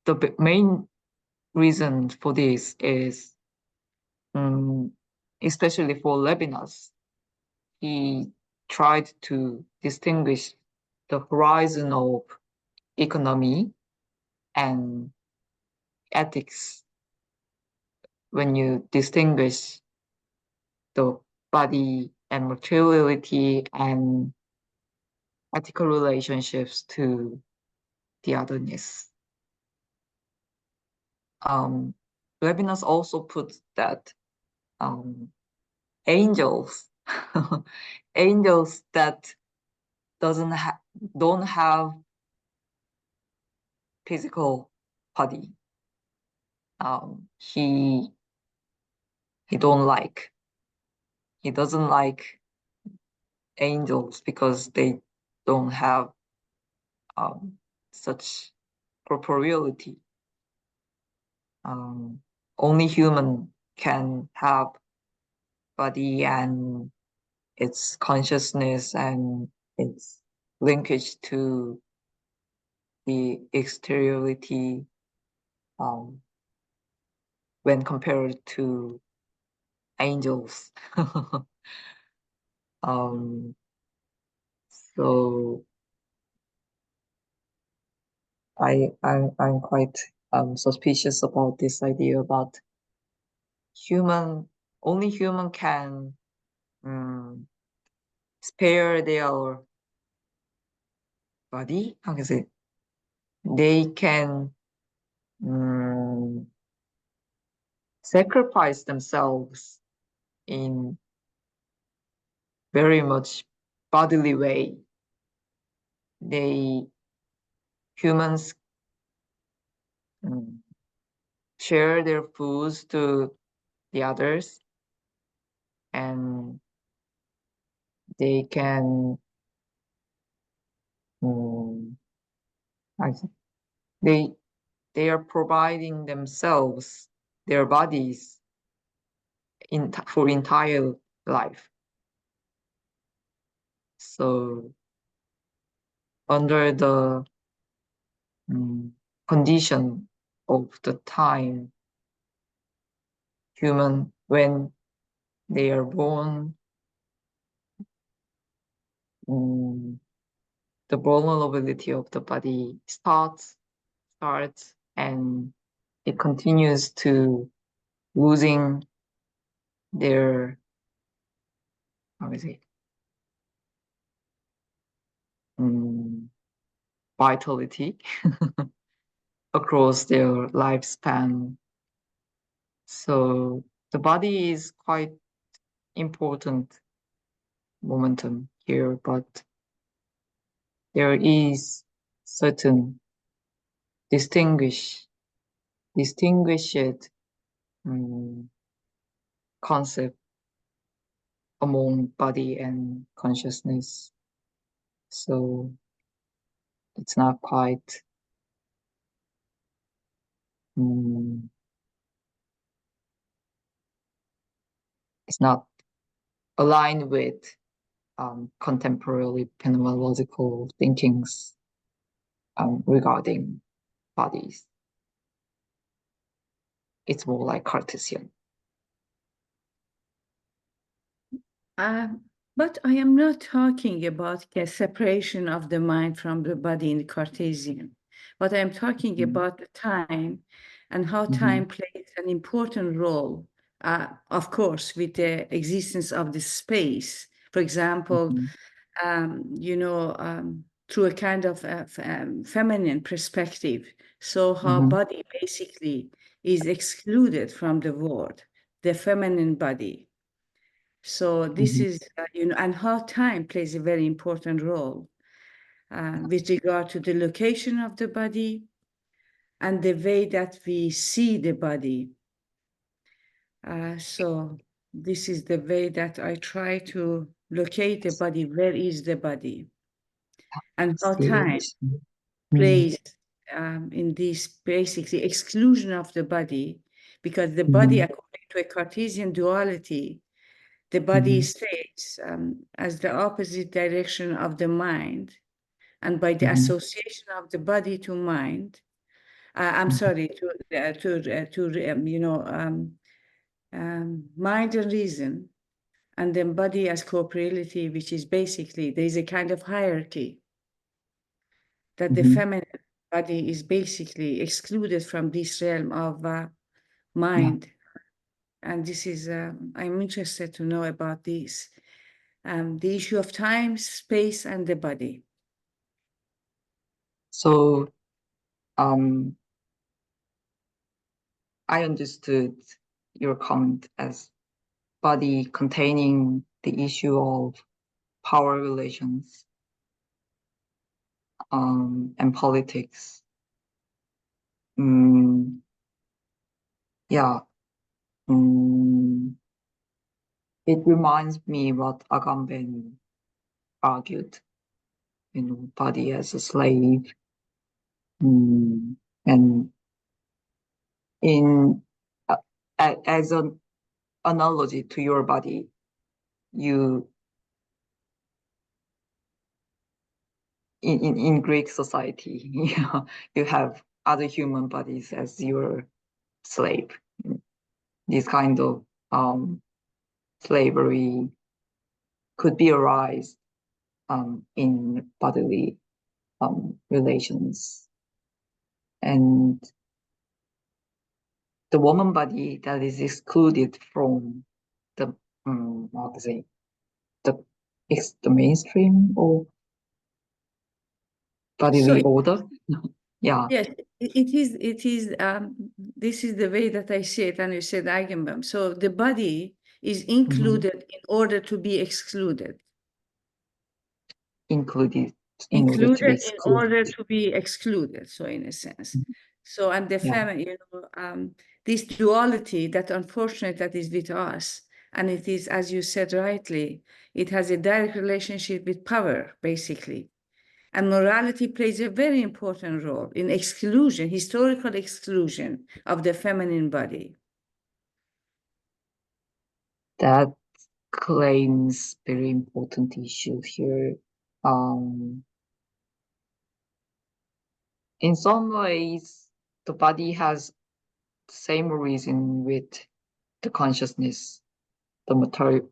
The main reason for this is, especially for Levinas, he tried to distinguish the horizon of economy and ethics when you distinguish the body and materiality and ethical relationships to the otherness. Levinas also put that angels, angels that don't have physical body, he doesn't like angels because they don't have such corporeality. Only human can have body and its consciousness and its linkage to the exteriority when compared to angels. So I'm quite suspicious about this idea about only human can spare their body. How can I say? They can sacrifice themselves in very much bodily way. Humans share their foods to the others, and they can they are providing themselves, their bodies for entire life. So under the condition of the time, human, when they are born, the vulnerability of the body starts, and it continues to losing their, how is it, vitality across their lifespan. So the body is quite important momentum here, but there is certain distinguished concept among body and consciousness. So it's not quite it's not aligned with contemporary phenomenological thinkings regarding bodies. It's more like Cartesian. But I am not talking about a separation of the mind from the body in the Cartesian, but I'm talking about the time and how time plays an important role, of course, with the existence of the space. For example, through a kind of feminine perspective. So how body basically is excluded from the world, the feminine body. So this is, and how time plays a very important role with regard to the location of the body and the way that we see the body. So this is the way that I try to locate the body. Where is the body? And how time plays in this basically exclusion of the body, because the body, according to a Cartesian duality, the body stays as the opposite direction of the mind, and by the association of the body to mind, mind and reason, and then body as corporeality, which is basically, there is a kind of hierarchy that the feminine body is basically excluded from this realm of mind. And this is, I'm interested to know about this, the issue of time, space, and the body. So I understood your comment as body containing the issue of power relations and politics. It reminds me what Agamben argued, body as a slave. And as an analogy to your body, in Greek society, you have other human bodies as your slave. This kind of slavery could be arise in bodily relations, and the woman body that is excluded from the the mainstream or bodily order. Yeah. Yes, it is. This is the way that I see it, and you said Agamben. So the body is included in order to be excluded. Included Included in order to be excluded. So in a sense, so and the family, this duality that unfortunately that is with us, and it is, as you said rightly, it has a direct relationship with power, basically. And morality plays a very important role in exclusion, historical exclusion of the feminine body. That claims very important issue here. In some ways, the body has the same reason with the consciousness, the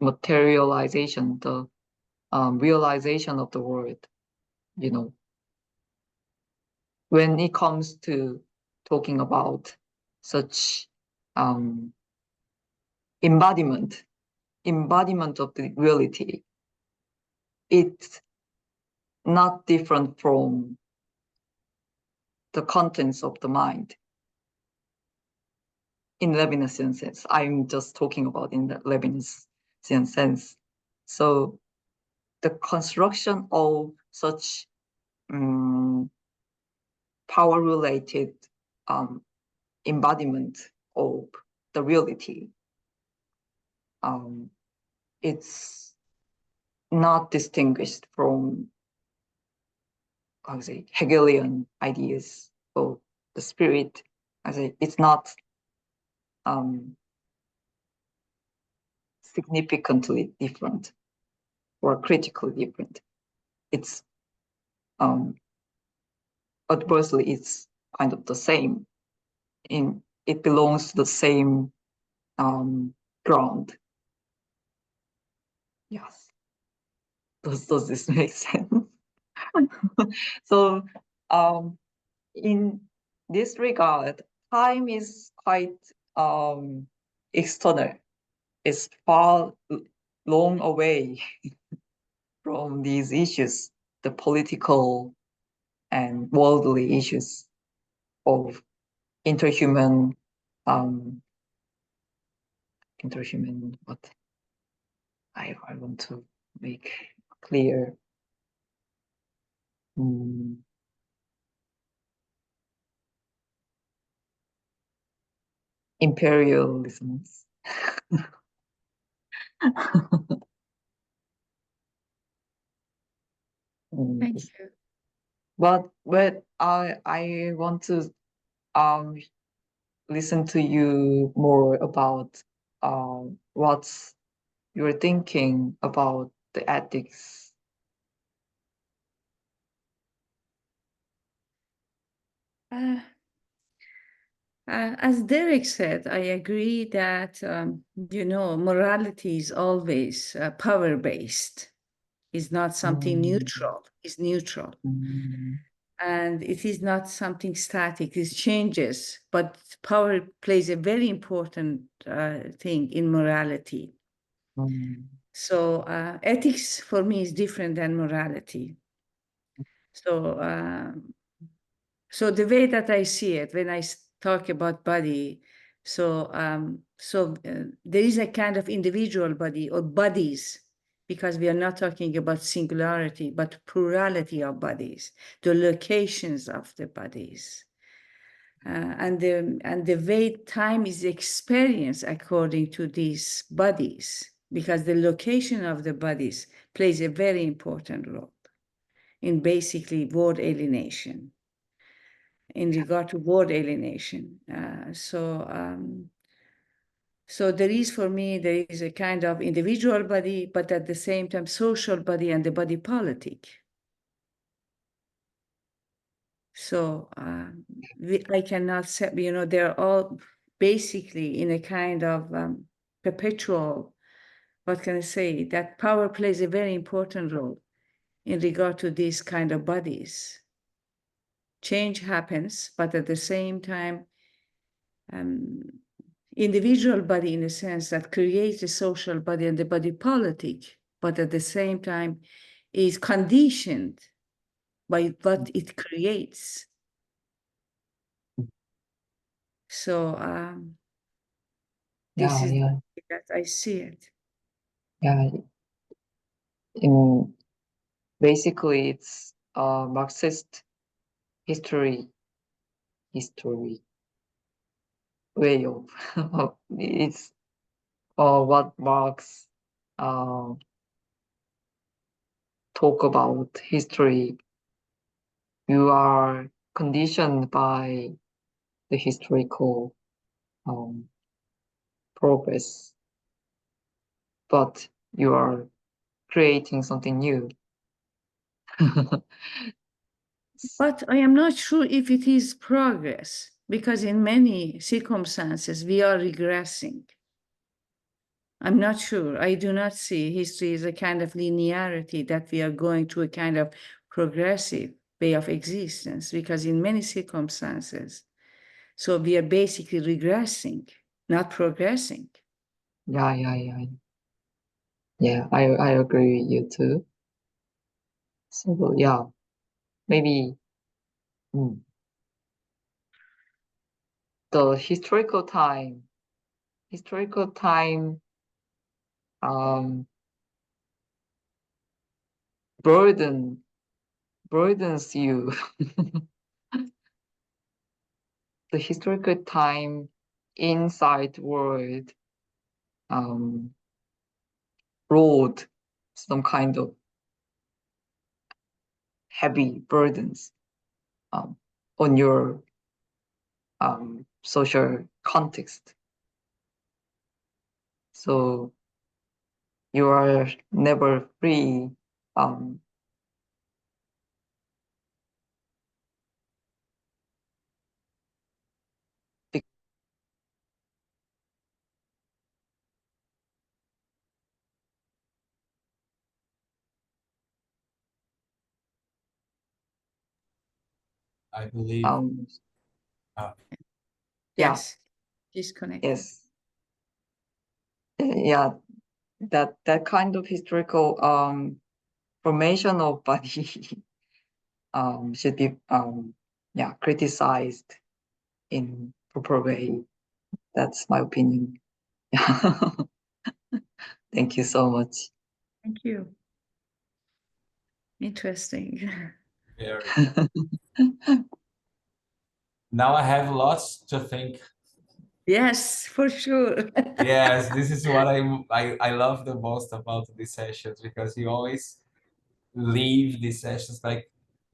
materialization, the realization of the world. When it comes to talking about such embodiment of the reality, it's not different from the contents of the mind. In Leibnizian sense, I'm just talking about in the Leibnizian sense. So the construction of such power-related embodiment of the reality, it's not distinguished from, I would say, Hegelian ideas of the spirit. I say it's not significantly different or critically different. It's adversely, it's kind of the same. It belongs to the same ground. Yes. Does this make sense? So in this regard, time is quite external. It's far long away from these issues, the political and worldly issues of interhuman what I want to make clear. Imperialisms. Thank you. But I want to listen to you more about what you're thinking about the ethics. As Derek said, I agree that, morality is always power-based. It's not something neutral. It's neutral. And it is not something static. It changes, but power plays a very important thing in morality. So ethics for me is different than morality. So the way that I see it when I talk about body, there is a kind of individual body or bodies, because we are not talking about singularity, but plurality of bodies, the locations of the bodies. And the way time is experienced according to these bodies, because the location of the bodies plays a very important role in basically word alienation, in regard to word alienation. So there is, for me, there is a kind of individual body, but at the same time, social body and the body politic. So I cannot say, they're all basically in a kind of perpetual, what can I say, that power plays a very important role in regard to these kind of bodies. Change happens, but at the same time, individual body in a sense that creates the social body and the body politic, but at the same time is conditioned by what it creates. So this is the way that I see it. Yeah. Basically, it's Marxist history way of it's what Marx talk about history. You are conditioned by the historical progress, but you are creating something new. But I am not sure if it is progress, because in many circumstances we are regressing. I'm not sure. I do not see history as a kind of linearity that we are going to a kind of progressive way of existence, because in many circumstances, so we are basically regressing, not progressing. Yeah, I agree with you too. So yeah, maybe the historical time burdens you. The historical time inside world brought some kind of heavy burdens on your social context. So you are never free I believe. yeah, Yes, disconnected. yes, yeah, that kind of historical formation of body should be yeah, criticized in proper way. That's my opinion. Thank you so much. Thank you. Interesting. Very. Now I have lots to think. Yes, for sure. Yes, this is what I love the most about these sessions, because you always leave these sessions like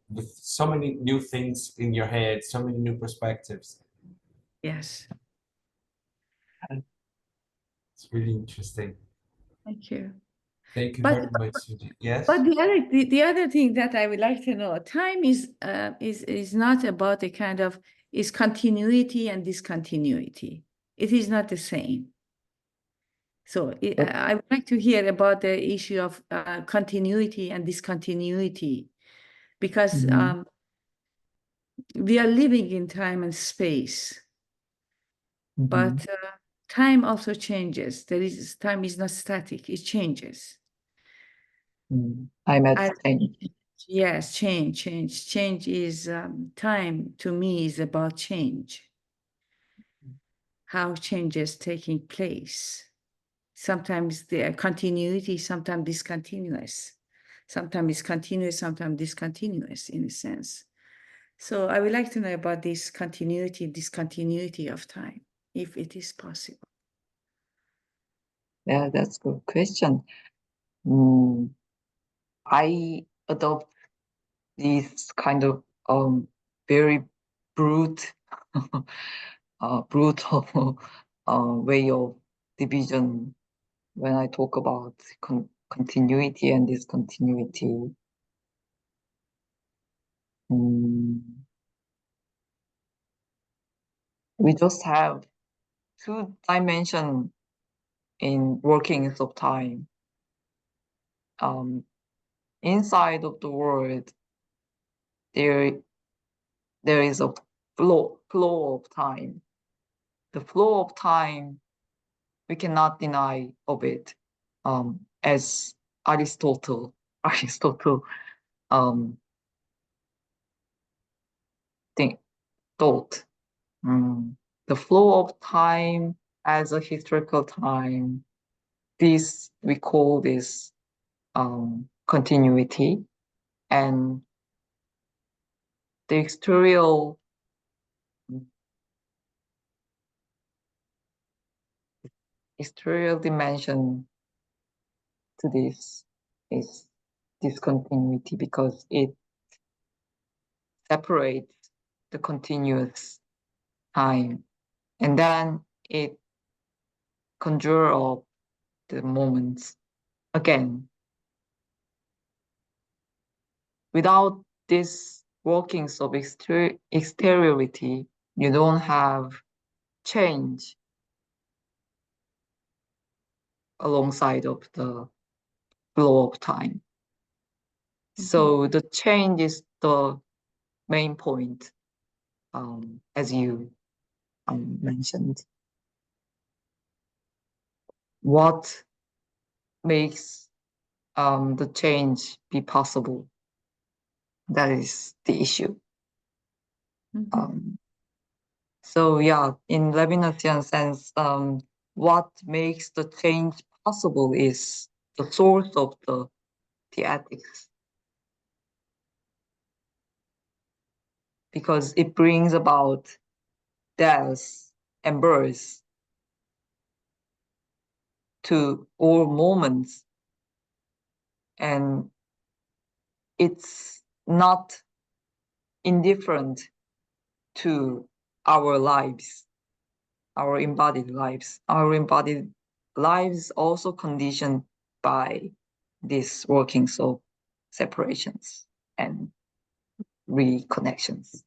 with so many new things in your head, so many new perspectives. Yes, It's really interesting. thank you. Thank you But- very much, Sunjin. Yes. But the other thing that I would like to know, time is not about a kind of is continuity and discontinuity. It is not the same. So I would like to hear about the issue of continuity and discontinuity, because we are living in time and space, but time also changes. Time is not static; it changes. I'm at change. Yes, change is time to me is about change. How change is taking place. Sometimes the continuity, sometimes discontinuous. Sometimes it's continuous, sometimes discontinuous in a sense. So I would like to know about this continuity, discontinuity of time, if it is possible. Yeah, that's a good question. I adopt this kind of very brute, brutal way of division when I talk about continuity and discontinuity. We just have two dimensions in workings of time. Inside of the world, there is a flow of time. The flow of time, we cannot deny of it. As Aristotle thought. The flow of time as a historical time, we call this continuity, and the exterior dimension to this is discontinuity, because it separates the continuous time, and then it conjure up the moments again. Without this workings of exteriority, you don't have change alongside of the flow of time. So the change is the main point, as you mentioned. What makes the change be possible? That is the issue. So yeah, in Levinasian sense, what makes the change possible is the source of the ethics, because it brings about death and birth to all moments, and it's not indifferent to our lives, our embodied lives. Our embodied lives also conditioned by these workings of separations and reconnections.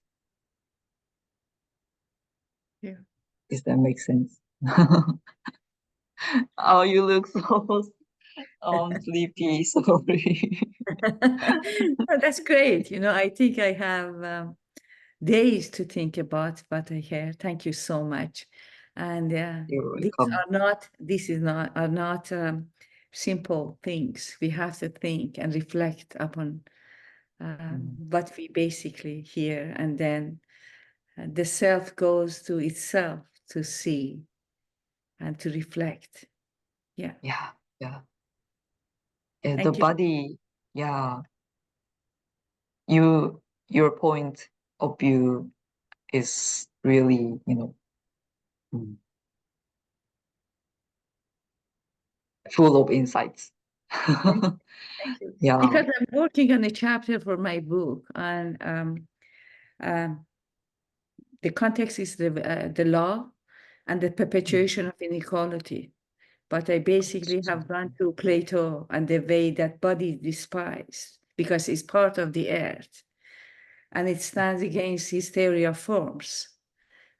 Yeah. Does that make sense? Oh, you look so sleepy. Sorry. Oh, that's great. You know, I think I have days to think about what I hear. Thank you so much. And You're these welcome. are not simple things. We have to think and reflect upon what we basically hear, and then the self goes to itself to see and to reflect. Yeah. Yeah, yeah. The Thank you. body, yeah. Your point of view is really, full of insights. Thank you. Yeah. Because I'm working on a chapter for my book, and the context is the law and the perpetuation of inequality. But I basically have gone to Plato and the way that body is despised because it's part of the earth, and it stands against his theory of forms.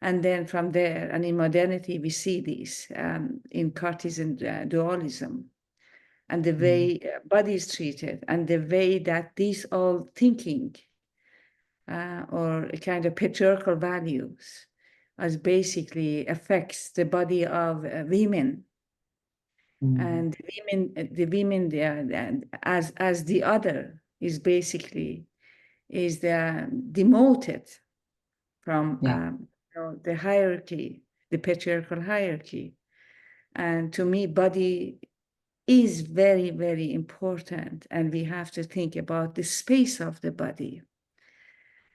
And then from there, and in modernity, we see this in Cartesian dualism, and the way body is treated, and the way that these all thinking or a kind of patriarchal values as basically affects the body of women. And the women as the other is basically demoted from the hierarchy, the patriarchal hierarchy. And to me, body is very, very important, and we have to think about the space of the body.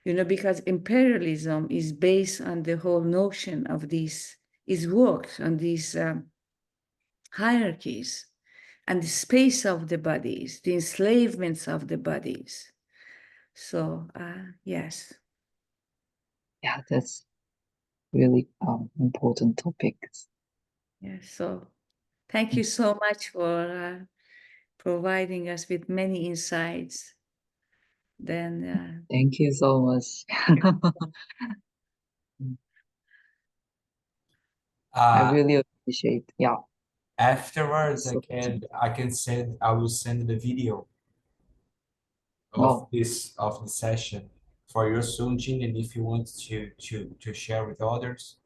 You know, because imperialism is based on the whole notion of these, is worked on these hierarchies and the space of the bodies, the enslavements of the bodies. So, yes. Yeah, that's really important topics. Yeah, so thank you so much for providing us with many insights. Then Thank you so much. I really appreciate. Yeah. Afterwards, So, I will send the video of the session for your Sunjin, and if you want to share with others.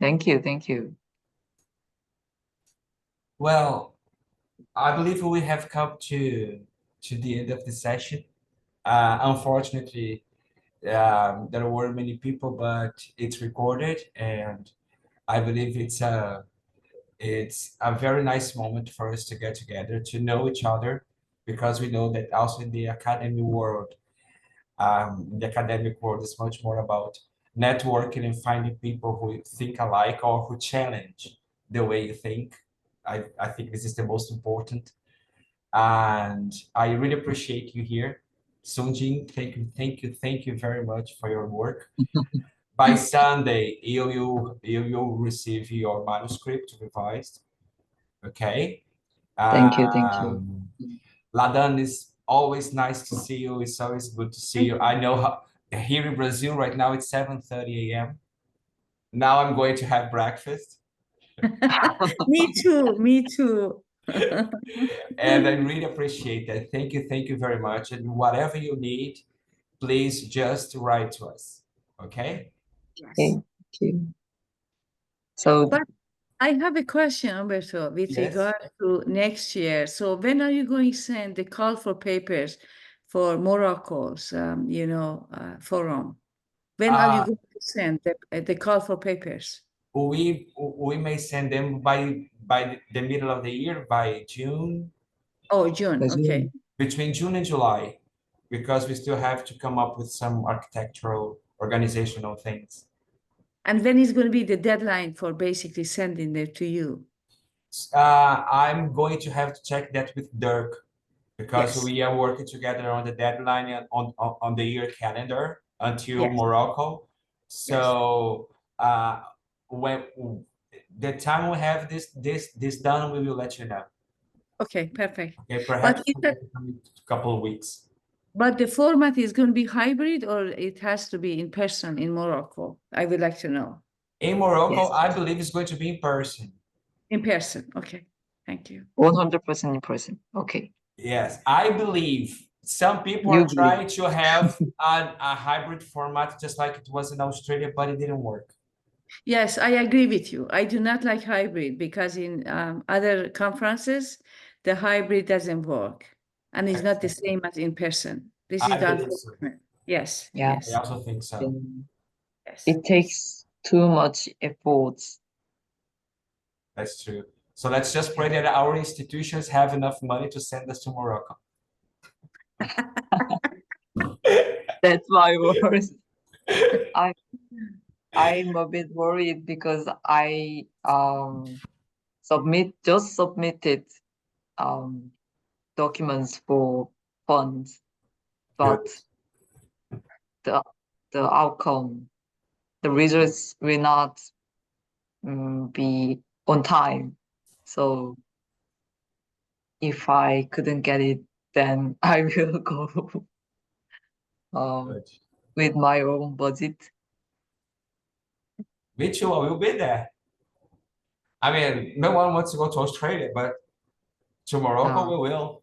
Thank you. Thank you. Well, I believe we have come to the end of the session. Unfortunately, there were many people, but it's recorded, and I believe it's a very nice moment for us to get together, to know each other, because we know that also in the academic world, is much more about networking and finding people who think alike or who challenge the way you think. I think this is the most important. And I really appreciate you here. Sunjin, thank you very much for your work. By Sunday, you'll receive your manuscript revised. Okay. Thank you. Ladan, is always nice to see you. It's always good to see you. I know here in Brazil right now it's 7:30 a.m. Now I'm going to have breakfast. Me too. And I really appreciate that. Thank you very much. And whatever you need, please just write to us. Okay? Yes. Thank you. So, but I have a question, Umberto, with Yes. regard to next year. So when are you going to send the call for papers for Morocco's, forum? When are you going to send the call for papers? We may send them by the middle of the year, by June, Oh, June. That's Okay. it. between June and July, because we still have to come up with some architectural organizational things. And when is going to be the deadline for basically sending it to you? I'm going to have to check that with Dirk, because Yes. we are working together on the deadline and on the year calendar until Yes. Morocco. So when the time we have this done, we will let you know. Okay, perfect. Okay, perhaps is that, in a couple of weeks. but the format is going to be hybrid, or it has to be in person in Morocco? I would like to know. In Morocco, Yes. I believe it's going to be in person. In person. Okay. Thank you. 100% in person. Okay. Yes, I believe some people You are believe. trying to have a hybrid format, just like it was in Australia, but it didn't work. Yes, I agree with you. I do not like hybrid because in other conferences, the hybrid doesn't work and it's not the same as in person. This is I the believe so. unfortunate. Yes, Yeah. yes, I also think so. yes. It takes too much efforts. That's true. So let's just pray that our institutions have enough money to send us to Morocco. That's my worst. I'm a bit worried because I just submitted documents for funds, but Good. the outcome, the results will not be on time. So if I couldn't get it, then I will go Good. with my own budget. Me too, I will be there. I mean, no one wants to go to Australia, but to Morocco we will.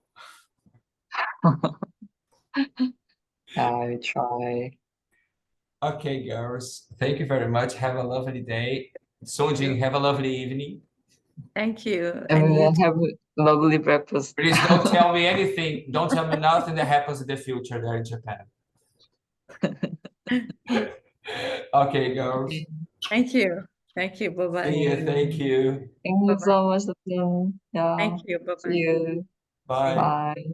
I try. Okay, girls. Thank you very much. Have a lovely day. Sunjin, have a lovely evening. Thank you. And And you have a lovely breakfast. Please don't tell me anything. Don't tell me nothing that happens in the future there in Japan. Okay, girls. Thank you. Thank you. Bye-bye. See you. Thank you. Thank you Bye-bye. so much, Sunjin. Yeah. Thank you. See Bye-bye. you. Bye. Bye.